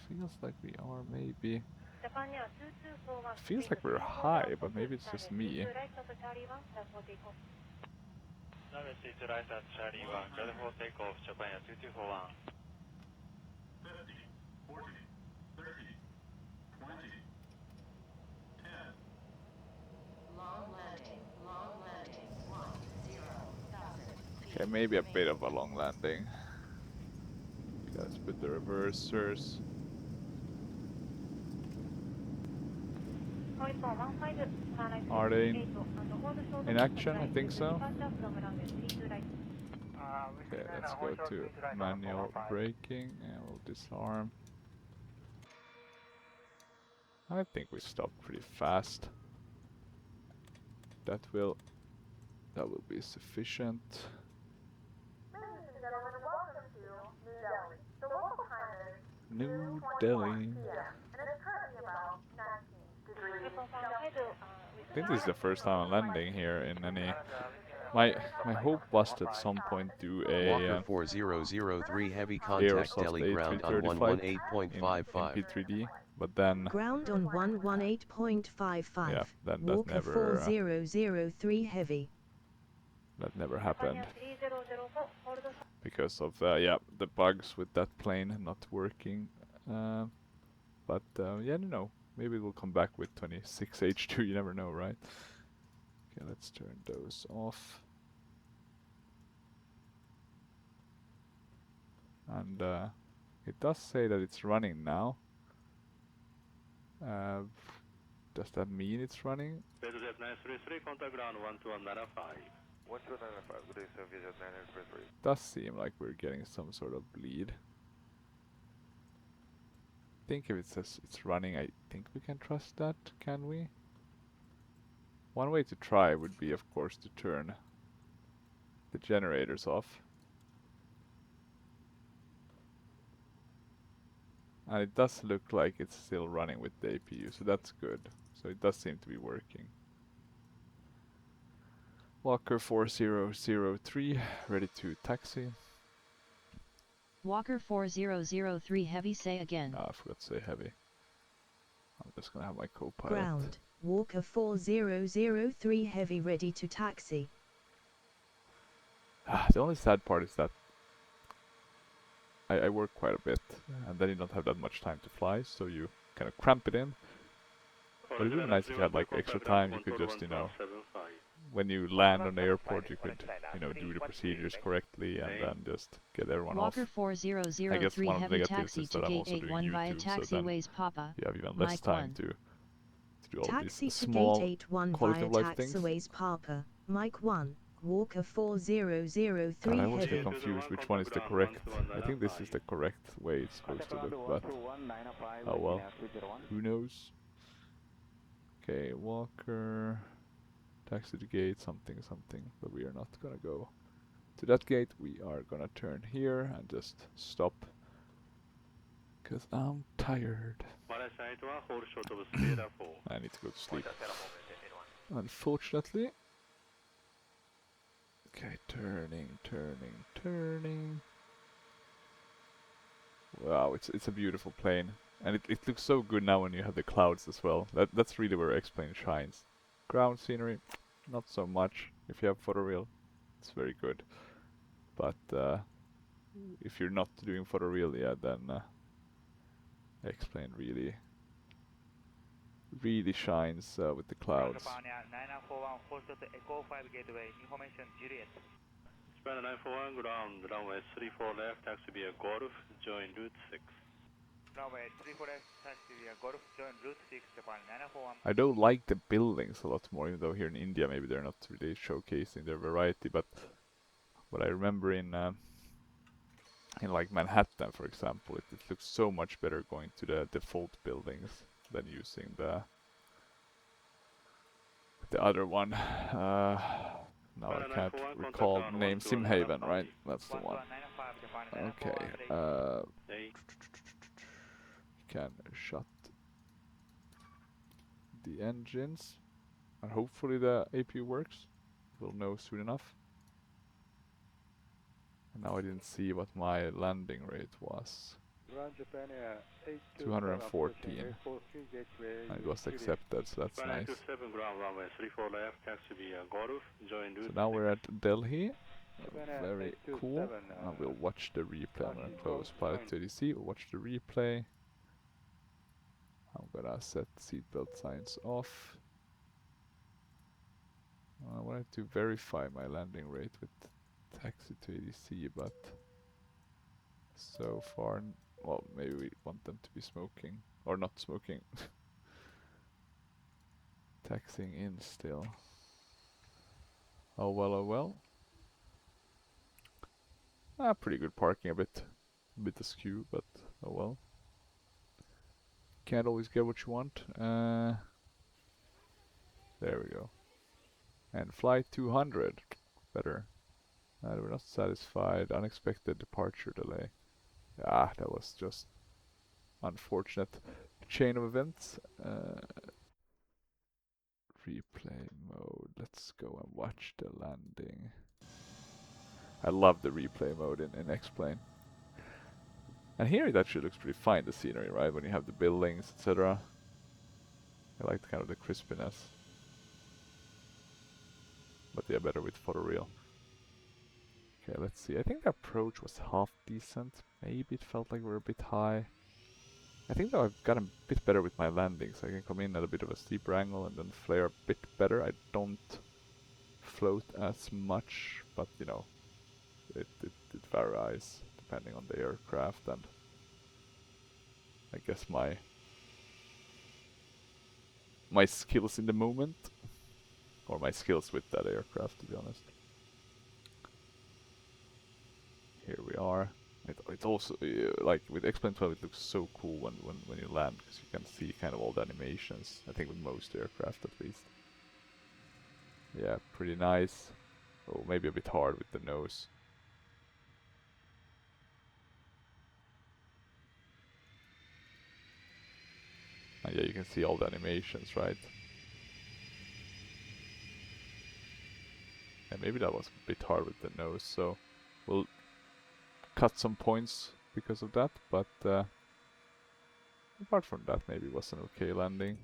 Feels like we are maybe... Feels like we're high, but maybe it's just me. Okay, maybe a bit of a long landing. Okay, let's put the reversers. Are they in action? I think so. Okay, let's go to manual braking and we'll disarm. I think we stopped pretty fast. That will be sufficient. New Delhi. I think this is the first time I'm landing here in any... My hope was to at some point do a Walker 4003 heavy contact Delhi ground on 118.55 in P3D, but then ground on 118.55. Yeah, that Walker never 4003 heavy. That never happened because of yeah, the bugs with that plane not working. But yeah, no, maybe we'll come back with 26H2. You never know, right? Okay, let's turn those off. And it does say that it's running now. Does that mean it's running? Contact ground 1295. 1295, good day, sir, Vietjet 9833. Does seem like we're getting some sort of bleed. I think if it says it's running, I think we can trust that, can we? One way to try would be, of course, to turn the generators off. And it does look like it's still running with the APU, so that's good. So it does seem to be working. Walker 4003, ready to taxi. Walker 4003 heavy, say again. Ah, I forgot to say heavy. I'm just gonna have my co-pilot. Ground, Walker 4003 heavy, ready to taxi. The only sad part is that I work quite a bit, and then you don't have that much time to fly, so you kind of cramp it in. But it would be nice if you had like extra time, you could just, you know, when you land on the airport, you could, you know, do the procedures correctly and then just get everyone Walker off. 4003 heavy taxi to gate 81 via taxiways Papa. You have even less time to do all taxi these to small gate 81 quality via of life things. taxiways Papa. Mike 1. Walker 4003 I always heavy. get confused which one is the correct. I think this is the correct way it's supposed to look, but oh well, who knows. Okay, Walker, taxi to gate, something, but we are not gonna go to that gate. We are gonna turn here and just stop. Because I'm tired. I need to go to sleep. Unfortunately. Okay, turning. Wow, it's a beautiful plane. And it looks so good now when you have the clouds as well. That's really where X-Plane shines. Ground scenery, not so much. If you have photoreal, it's very good. But if you're not doing photoreal, yeah, then X-Plane really shines with the clouds. Japan 9941, hold to Echo 5 gateway, information Juliet. Japan 941, ground, runway 34 left, taxi via Golf, join route 6. Runway 34 left, taxi via Golf, join route 6, Japan 941. I don't like the buildings a lot more, even though here in India maybe they're not really showcasing their variety, but what I remember in like Manhattan, for example, it looks so much better going to the default buildings than using the other one. Now I can't recall the name. Simhaven, right? That's the one. Okay. Can shut the engines, and hopefully the APU works. We'll know soon enough. And now I didn't see what my landing rate was. 214. And it was accepted, so that's nice. So now we're at Delhi. Very cool. And we'll watch the replay. I'm gonna close pilot to ADC. We'll watch the replay. I'm gonna set seatbelt signs off. I wanted to verify my landing rate with taxi to ADC, but so far, well, maybe we want them to be smoking or not smoking. Taxiing in still. Oh well, oh well. Pretty good parking, a bit askew, but oh well. Can't always get what you want. There we go. And flight 200, better. We're not satisfied. Unexpected departure delay. That was just unfortunate chain of events. Replay mode. Let's go and watch the landing. I love the replay mode in X-Plane. And here it actually looks pretty fine, the scenery, right? When you have the buildings, etc. I like kind of the crispiness. But yeah, better with photoreal. Okay, let's see. I think the approach was half decent. Maybe it felt like we're a bit high. I think though I've gotten a bit better with my landings. I can come in at a bit of a steeper angle and then flare a bit better. I don't float as much, but you know, it varies depending on the aircraft and I guess my skills in the moment. Or my skills with that aircraft, to be honest. Here we are. It's also, like with X-Plane 12, it looks so cool when you land, because you can see kind of all the animations, I think with most aircraft at least. Yeah, pretty nice. Oh, maybe a bit hard with the nose. And yeah, you can see all the animations, right? And maybe that was a bit hard with the nose, so we'll cut some points because of that, but apart from that, maybe it was an okay landing.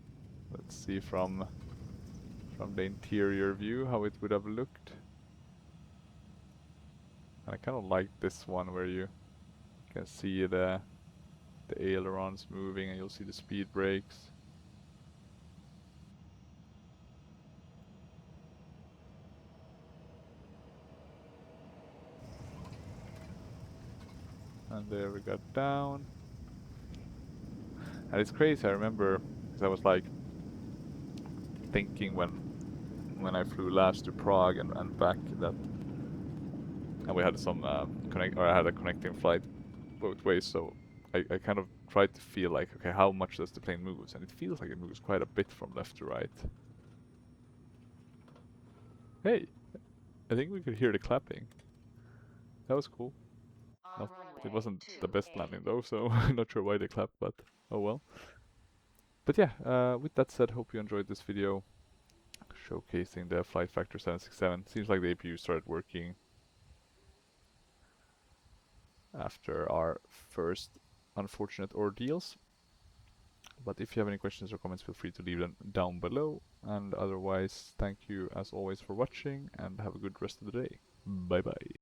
Let's see from the interior view how it would have looked. And I kind of like this one where you can see the ailerons moving and you'll see the speed brakes. And there we got down. And it's crazy, I remember, because I was like thinking when I flew last to Prague and back that, and we had some I had a connecting flight both ways, so I kind of tried to feel like, okay, how much does the plane move? And it feels like it moves quite a bit from left to right. Hey, I think we could hear the clapping. that was cool. It wasn't the best landing though, so not sure why they clapped, but oh well. But yeah, with that said, hope you enjoyed this video showcasing the FlightFactor 767. Seems like the APU started working after our first unfortunate ordeals. But if you have any questions or comments, feel free to leave them down below. And otherwise, thank you as always for watching and have a good rest of the day. Bye bye.